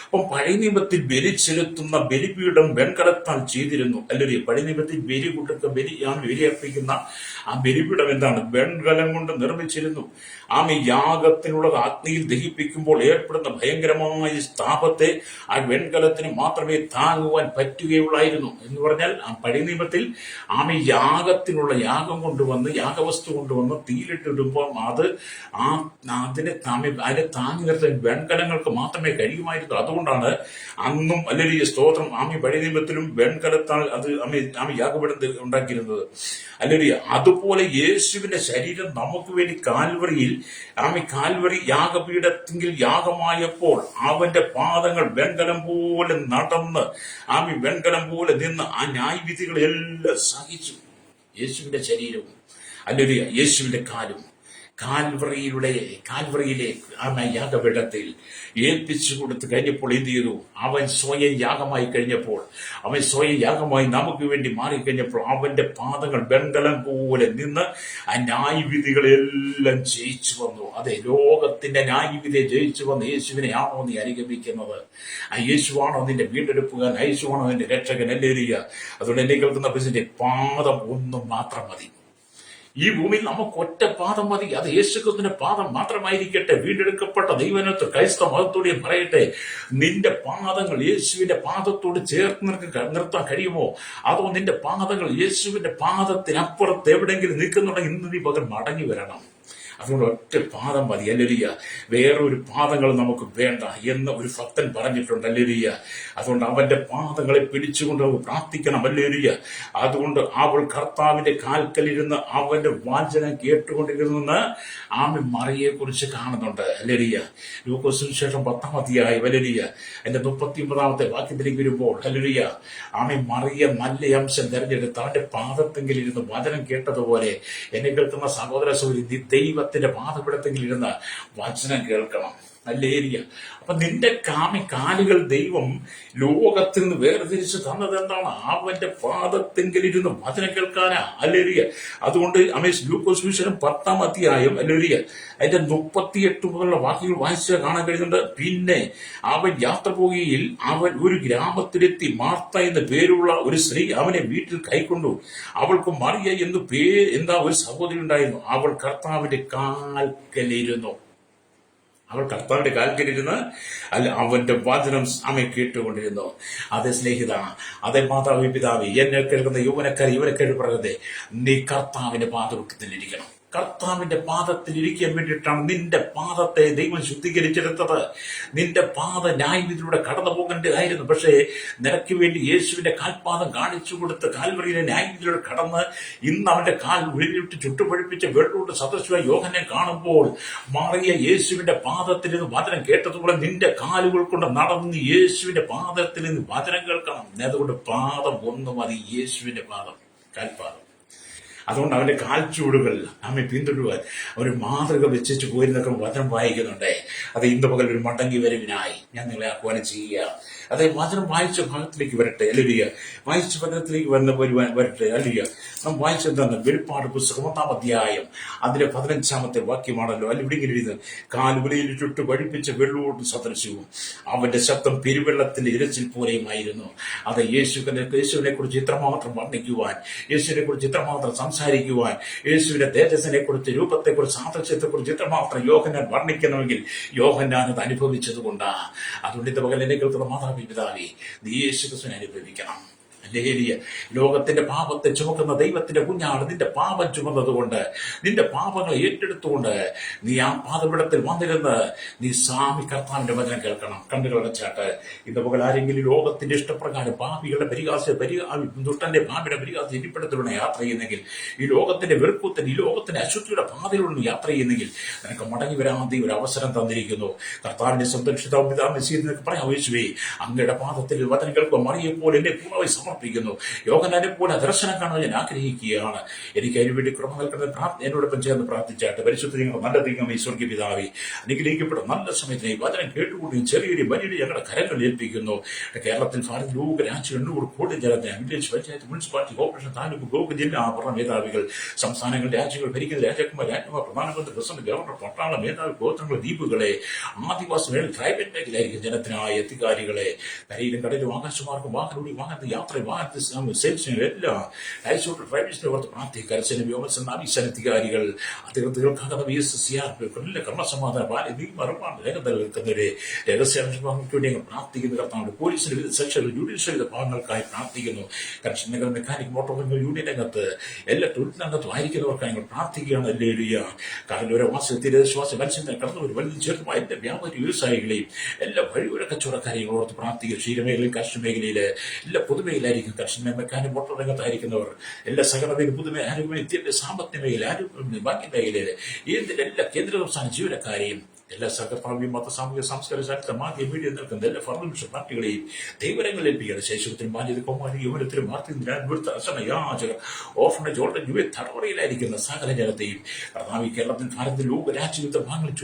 അപ്പം പഴയ നിയമത്തിൽ ബലി ചെലുത്തുന്ന ബലിപീഠം വെൺകലത്താൽ ചെയ്തിരുന്നു. പഴയ നിയമത്തിൽ ബലിയർപ്പിക്കുന്ന ആ ബലിപീഠം എന്താണ്? വെൺകലം കൊണ്ട് നിർമ്മിച്ചിരുന്നു. യാഗത്തിനുള്ളത് അഗ്നിയിൽ ദഹിപ്പിക്കുമ്പോൾ ഏർപ്പെടുന്ന ഭയങ്കരമായ താപത്തെ ആ വെൺകലത്തിന് മാത്രമേ താങ്ങുവാൻ പറ്റൂ പറ്റുകയുള്ളായിരുന്നു. എന്ന് പറഞ്ഞാൽ ആ പഴയ നിയമത്തിൽ യാഗത്തിനുള്ള യാഗം കൊണ്ടുവന്ന് യാഗവസ്തു കൊണ്ടുവന്ന് തീയിലിട്ടിടുമ്പോൾ അതിനെ താങ്ങി നിർത്താൻ വെൺകലങ്ങൾക്ക് മാത്രമേ കഴിയുമായിരുന്നു. അതുകൊണ്ടാണ് അന്നും അല്ലെങ്കിൽ സ്തോത്രം പഴയ നിയമത്തിലും വെൺകലത്താൽ അത് യാഗപീഠം ഉണ്ടാക്കിയിരുന്നത്. അല്ലെങ്കിൽ അതുപോലെ യേശുവിന്റെ ശരീരം നമുക്ക് വേണ്ടി കാൽവറിയിൽ കാൽവറി യാഗപീഠത്തിൽ യാഗമായപ്പോൾ അവന്റെ പാദങ്ങൾ വെൺകലം പോലെ നടന്ന് വെൺകലം പോലെ നിന്ന് ആ ന്യായവിധികളെല്ലാം സഹിച്ചു. യേശുവിന്റെ ശരീരവും അല്ലെങ്കിൽ യേശുവിന്റെ കാലും കാൽവറിയിലെ യാഗപീഠത്തിൽ ഏൽപ്പിച്ചു കൊടുത്ത് കഴിഞ്ഞപ്പോൾ എന്ത് ചെയ്തു? അവൻ സ്വയം യാഗമായി കഴിഞ്ഞപ്പോൾ, അവൻ സ്വയം യാഗമായി നമുക്ക് വേണ്ടി മാറിക്കഴിഞ്ഞപ്പോൾ അവന്റെ പാദങ്ങൾ വെൺകലം പോലെ നിന്ന് ആ ന്യായവിധികളെല്ലാം ജയിച്ചു വന്നു. അതെ, ലോകത്തിന്റെ ന്യായവിധിയെ ജയിച്ചു വന്ന് യേശുവിനെ ആണോ നീ അനുഗമിക്കുന്നത്? ആ യേശുവാണോ നിന്റെ വീണ്ടെടുപ്പുകാരൻ? യേശുവാണോ നിന്റെ രക്ഷകൻ? ഹല്ലേലൂയ. അതുകൊണ്ട് എന്നെ കേൾക്കുന്ന ബിസിന്റെ പാദം ഒന്നും മാത്രം മതി. ഈ ഭൂമിയിൽ നമുക്ക് ഒറ്റ പാദം മതി. അത് യേശുക്രിസ്തുവിന്റെ പാദം മാത്രമായിരിക്കട്ടെ. വീണ്ടെടുക്കപ്പെട്ട ദൈവനത്ത് ക്രൈസ്തവ മതത്തോടെ പറയട്ടെ, നിന്റെ പാദങ്ങൾ യേശുവിന്റെ പാദത്തോട് ചേർത്ത് നിർത്താൻ കഴിയുമോ? അതോ നിന്റെ പാദങ്ങൾ യേശുവിന്റെ പാദത്തിനപ്പുറത്ത് എവിടെയെങ്കിലും നിൽക്കുന്നുണ്ടെങ്കിൽ ഇന്ന് നീ പകരം മടങ്ങി വരണം. അതുകൊണ്ട് ഒറ്റ പാദം മതി. ഹല്ലേലൂയ. വേറൊരു പാദങ്ങൾ നമുക്ക് വേണ്ട എന്ന് ഒരു ഭക്തൻ പറഞ്ഞിട്ടുണ്ട്. ഹല്ലേലൂയ. അതുകൊണ്ട് അവന്റെ പാദങ്ങളെ പിടിച്ചുകൊണ്ട് പ്രാർത്ഥിക്കണം. ഹല്ലേലൂയ. അതുകൊണ്ട് അവൾ കർത്താവിന്റെ കാൽക്കലിരുന്ന് അവന്റെ വാചനം കേട്ടുകൊണ്ടിരുന്നെന്ന് മറിയെ കുറിച്ച് കാണുന്നുണ്ട്. ഹല്ലേലൂയ. ലൂക്കോസ് സുവിശേഷം 10-ാം അധ്യായം ഹല്ലേലൂയ അതിന്റെ 39-ാമത്തെ വാക്യത്തിലേക്ക് വരുമ്പോൾ ഹല്ലേലൂയ മറിയ നല്ല അംശം തെരഞ്ഞെടുത്ത് അവന്റെ പാദത്തെങ്കിൽ ഇരുന്ന് വചനം കേട്ടതുപോലെ എന്നെ കേൾക്കുന്ന സഹോദര സഹോദരി, ദൈവത്തിന്റെ പാദപീഠത്തെങ്കിൽ ഇരുന്ന് വചനം കേൾക്കണം. ഹല്ലേലൂയ. അപ്പൊ നിന്റെ കാലുകൾ ദൈവം ലോകത്തിൽ നിന്ന് വേർതിരിച്ച് തന്നത് എന്താണ്? അവന്റെ പാദത്തെങ്കിലിരുന്ന് വചനം കേൾക്കാനാ. ഹല്ലേലൂയ. അതുകൊണ്ട് ലൂക്കോസ് സുവിശേഷം 10-ാം അധ്യായം ഹല്ലേലൂയ അതിന്റെ 38 മുതലുള്ള വാക്യങ്ങൾ വായിച്ചാൽ കാണാൻ കഴിയുന്നുണ്ട്. പിന്നെ അവൻ യാത്ര പോകുകയിൽ അവൻ ഒരു ഗ്രാമത്തിലെത്തി. മാർത്ത എന്ന പേരുള്ള ഒരു സ്ത്രീ അവനെ വീട്ടിൽ കൈക്കൊണ്ടു. അവൾക്ക് മറിയ എന്താ ഒരു സഹോദരി ഉണ്ടായിരുന്നു. അവൾ കർത്താവിന്റെ കാൽക്കലിരുന്നു. അവന്റെ വചനം കേട്ടുകൊണ്ടിരുന്നു. അതേ സ്നേഹിത, അതേ മാതാവി, പിതാവി, എന്നെ കേൾക്കുന്ന യുവനക്കാരി, ഇവരെ കേൾപ്പറയതെ, നീ കർത്താവിന്റെ പാദവൃത്തത്തിലിരിക്കണം. കർത്താവിന്റെ പാദത്തിൽ ഇരിക്കാൻ വേണ്ടിയിട്ടാണ് നിന്റെ പാദത്തെ ദൈവം ശുദ്ധീകരിച്ചെടുത്തത്. നിന്റെ പാദ ന്യായവിധിയിലൂടെ കടന്നു പോകേണ്ടതായിരുന്നു. പക്ഷേ നിനക്ക് വേണ്ടി യേശുവിന്റെ കാൽപാദം കാണിച്ചു കൊടുത്ത് കാൽവറിയിലെ ന്യായവിധിയിലൂടെ കടന്ന് ഇന്ന് അവന്റെ കാൽ ഉള്ളിലിട്ട് ചുട്ടുപഴിപ്പിച്ച വെള്ളോട് സദൃശമായി യോഹന്നെ കാണുമ്പോൾ മാറിയ യേശുവിന്റെ പാദത്തിൽ നിന്ന് വചനം കേട്ടതുപോലെ നിന്റെ കാലുകൾ കൊണ്ട് നടന്ന് യേശുവിന്റെ പാദത്തിൽ നിന്ന് വചനം കേൾക്കണം. അതുകൊണ്ട് പാദം ഒന്ന് മതി, യേശുവിന്റെ പാദം, കാൽപാദം. അതുകൊണ്ട് അവന്റെ കാൽച്ചൂടുകൾ നമ്മെ പിന്തുടരുവാൻ ഒരു മാതൃക വെച്ചു പോയിരുന്നൊക്കെ വചനം വായിക്കുന്നുണ്ടേ. അത് ഇന്ന് പകൽ ഒരു മടങ്ങി വരവിനായി ഞാൻ നിങ്ങളെ ആഹ്വാനം ചെയ്യുക. അതെ, വചനം വായിച്ച ഭാഗത്തിലേക്ക് വരട്ടെ. ഹല്ലേലൂയ. വായിച്ച പദത്തിലേക്ക് വരട്ടെ. ഹല്ലേലൂയ. നാം വായിച്ചെന്താണ്? വെളിപ്പാട് പുസ്തകം 1-ാം അധ്യായം അതിലെ 15-ാമത്തെ വാക്യമാണല്ലോ. അല്ല, ഇവിടെ ഇങ്ങനെ എഴുതുന്നത്, കാലുകളിൽ ചുട്ടു പഠിപ്പിച്ച വെള്ളോട് സദൃശവും അവന്റെ ശബ്ദം പെരുവെള്ളത്തിന്റെ ഇരച്ചിൽ പോലെയുമായിരുന്നു. അത് യേശുവിനെ കുറിച്ച് ഇത്രമാത്രം വർണ്ണിക്കുവാൻ, യേശുവിനെ കുറിച്ച് ഇത്രമാത്രം സംസാരിക്കുവാൻ, യേശുവിന്റെ തേജസ്സിനെ കുറിച്ച്, രൂപത്തെക്കുറിച്ച്, സാദൃശ്യത്തെക്കുറിച്ച് ഇത്രമാത്രം യോഹന്നാൻ വർണ്ണിക്കണമെങ്കിൽ യോഹന്നാൻ അത് അനുഭവിച്ചത് കൊണ്ടാണ്. അതുകൊണ്ട് ഇത് പകൽ എന്നെ കേൾക്കുന്ന മാതാപിതാവേ, നീ യേശുക്രിസ്തുവിനെ അനുഭവിക്കണം. ഹല്ലേലൂയ. ലോകത്തിന്റെ പാപത്തെ ചുമക്കുന്ന ദൈവത്തിന്റെ കുഞ്ഞാണ് നിന്റെ പാപം ചുമന്നത് കൊണ്ട്, നിന്റെ പാപങ്ങൾ ഏറ്റെടുത്തുകൊണ്ട് നീ ആ പാദപീഠത്തിൽ വന്നിരുന്ന് നീ കർത്താവിന്റെ വചനം കേൾക്കണം. കണ്ണുകൾ അടച്ചാട്ട് ഇന്ന് പകൽ ആരെങ്കിലും ലോകത്തിന്റെ ഇഷ്ടപ്രകാരം പാപികളുടെ ദുഷ്ടന്റെ പാപിയുടെ പരിഹാസം ഇരിപ്പിടത്തിലൂടെ യാത്ര ചെയ്യുന്നെങ്കിൽ, ഈ ലോകത്തിന്റെ വെറുപ്പത്തിന്, ഈ ലോകത്തിന്റെ അശുദ്ധിയുടെ പാതയിലൂടെ യാത്ര ചെയ്യുന്നെങ്കിൽ നിനക്ക് മടങ്ങി വരാൻ ഒരു അവസരം തന്നിരിക്കുന്നു. കർത്താവിന്റെ സംരക്ഷിത പറയാൻ യേശുവേ, അങ്ങയുടെ പാദത്തിൽ വചനം കേൾക്കുക. മറിയെപ്പോലെ എന്നെ പൂർണ്ണമായി സമർപ്പിക്കുന്നു. യോഹന്നാനെ പോലെ ദർശനം കാണാൻ ഞാൻ ആഗ്രഹിക്കുകയാണ്. എനിക്ക് അതിനു വേണ്ടി കൃപ നൽകുന്ന എന്നോടൊപ്പം ചേർന്ന് പ്രാർത്ഥിച്ചാട്ട്. പരിശുദ്ധ നല്ല ദൈവമേ, സ്വർഗ്ഗീയ പിതാവേ, അനുഗ്രഹിക്കപ്പെട്ട നല്ല സമയത്തിന് ഈ വചനം കേട്ടുകൂടി ചെറിയൊരു വലിയ ഞങ്ങളുടെ കരങ്ങൾ ഏൽപ്പിക്കുന്നു. കേരളത്തിൽ ഭാരത ലോക രാജ്യം 800 കോടി ജനത്തിന് village panchayat, municipality, corporation, taluk, block, ജില്ലാ ഭരണ മേധാവികൾ, സംസ്ഥാനങ്ങൾ, രാജ്യങ്ങൾ ഭരിക്കുന്ന രാജാക്കന്മാർ, രാജ്യമാർ, പ്രധാനമന്ത്രി, പ്രസിഡന്റ്, ഗവർണർ, പട്ടാള മേധാവി, ഗോത്രങ്ങൾ, ദ്വീപുകളെ, ആദിവാസി ട്രൈബൽ മേഖലയായിരിക്കും ജനത്തിനായ അധികാരികളെ, കരയിലും കടലിലും ആകാശമാർഗം വാഹനോടി വാഹനത്തിൽ യാത്ര ലോറി വാഹന സെയിൽസിനും എല്ലാ ലൈസോട്ട് ഡ്രൈവേഴ്സിനെ ഓർത്ത് പ്രാർത്ഥിക്കുക. കരസേന വ്യോമസേന നാവികസേനാധികാരികൾ അധികൃതർക്കാകുന്ന VSCRP എല്ലാ ക്രമസമാധാന പാലി മറുപാട് രംഗത്ത് നിൽക്കുന്നവരെ രഹസ്യാന്വേഷണങ്ങൾക്ക് വേണ്ടി ഞങ്ങൾ പ്രാർത്ഥിക്കുന്നു. കർത്താവ് പോലീസിന്റെ വിവിധ സെക്ഷനുകൾ ജുഡീഷ്യൽ ഭാഗങ്ങൾക്കായി പ്രാർത്ഥിക്കുന്നു. കൺസ്ട്രക്ഷൻ രംഗം, മെക്കാനിക്, മോട്ടോർ വെഹിക്കിൾ യൂണിയൻ രംഗത്ത് എല്ലാ തൊഴിൽ രംഗത്തും ആയിരിക്കുന്നവർക്കായി ഞങ്ങൾ പ്രാർത്ഥിക്കുകയാണ്. ഹല്ലേലൂയ. കടലോര തീരശ്വാസ മത്സ്യത്തിന് കടന്നവർ വലിയ ചെറുതുമായ എല്ലാ വ്യാപാരി വ്യവസായികളെയും എല്ലാ വഴിയോര കച്ചവടക്കാരെയും ഓർത്ത് പ്രാർത്ഥിക്കുക. ക്ഷീരമേഖലയിൽ, കർഷക മേഖലയിൽ, എല്ലാ പൊതുമേഖലയിലായിരിക്കും കർഷക, മെക്കാനിക്, മോട്ടോർ രംഗത്തായിരിക്കുന്നവർ, എല്ലാ സഹകരണ പുതുമേ, ആരോഗ്യ, വിദ്യാഭ്യാസ, സാമ്പത്തിക മേഖല, ആരോഗ്യ, ബാക്കി മേഖലയിൽ എല്ലാ കേന്ദ്ര സംസ്ഥാന ജീവനക്കാരെയും, എല്ലാ സഹകരണ മത, സാമൂഹിക, സാംസ്കാരിക, സാഹിത്യ, മാധ്യമ, മീഡിയ നിൽക്കുന്ന എല്ലാ ഫർണിഷ പാർട്ടികളെയും ദൈവരങ്ങളിൽ ഏൽപ്പിക്കുകയാണ്. ശൈശവത്തിലും ബാല്യത്തിലും കൗമാര യൗവനത്തിലും യാചകർ, ഓർഫണേജ്, ഓൾഡ് യുവ തടവറയിലായിരിക്കുന്ന സകല ജനത്തെയും കർത്താവ് കേരളത്തിൽ, ഭാരതത്തിൽ, ലോക രാജ്യവിധ ഭാഗങ്ങളിൽ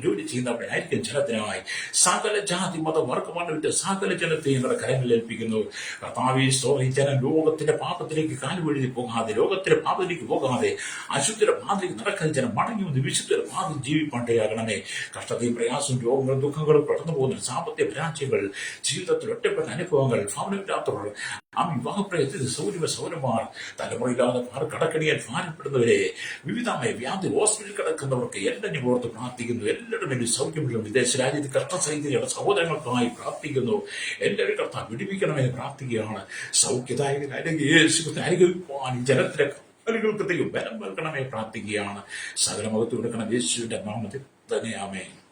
ജോലി ചെയ്യുന്നവരെ ആയിരിക്കും ജനത്തിനായി സകല ജാതി മത വർഗമാനവിന്റെ സകല ജനത്തെയും നിങ്ങളുടെ കരങ്ങളിൽ ഏൽപ്പിക്കുന്നു. കർത്താവ് ഈ ജനം ലോകത്തിന്റെ പാപത്തിലേക്ക് കാലുവഴുതി പോകാതെ, ലോകത്തിന്റെ പാപത്തിലേക്ക് പോകാതെ, അശുദ്ധ പാതയിലേക്ക് നടക്കാൻ ജനം മടങ്ങി വന്ന് വിശുദ്ധ പാതയിൽ ജീവിപ്പാണ്ടയാകണമേ. കഷ്ടതയും പ്രയാസവും രോഗങ്ങളും ദുഃഖങ്ങളും കടന്നു പോകുന്ന സാമ്പത്തിക പരാജയങ്ങൾ, ജീവിതത്തിൽ ഒറ്റപ്പെട്ട അനുഭവങ്ങൾ, ഭവനമില്ലാത്തവർ, വിവാഹപ്രയത്തിൽ സൗരമാർ, തലമുറയില്ലാതെ കടക്കണിയാൽ ഭാരപ്പെടുന്നവരെ, വിവിധമായ വ്യാധി ഹോസ്പിറ്റലിൽ കിടക്കുന്നവർക്ക് എല്ലാം ഓർത്ത് പ്രാർത്ഥിക്കുന്നു. എല്ലാവരും വേണ്ടി സൗഖ്യമുള്ള വിദേശ രാജ്യത്ത് കഷ്ടസഹിതയുടെ സഹോദരങ്ങൾക്കായി പ്രാർത്ഥിക്കുന്നു. എല്ലാവരും കർത്താവ് വിടിവിക്കണമെന്ന് പ്രാർത്ഥിക്കുകയാണ്. സൗഖ്യദായകൻ അനുഭവിക്കുവാൻ ജനത്തിലെ കാലുകൾക്ക് ബലം നൽകണമേ പ്രാർത്ഥിക്കുകയാണ്. സകല മുഖത്ത് കൊടുക്കണം യേശുവിന്റെ നാമത്തിൽ തന്നെ. ആമേൻ.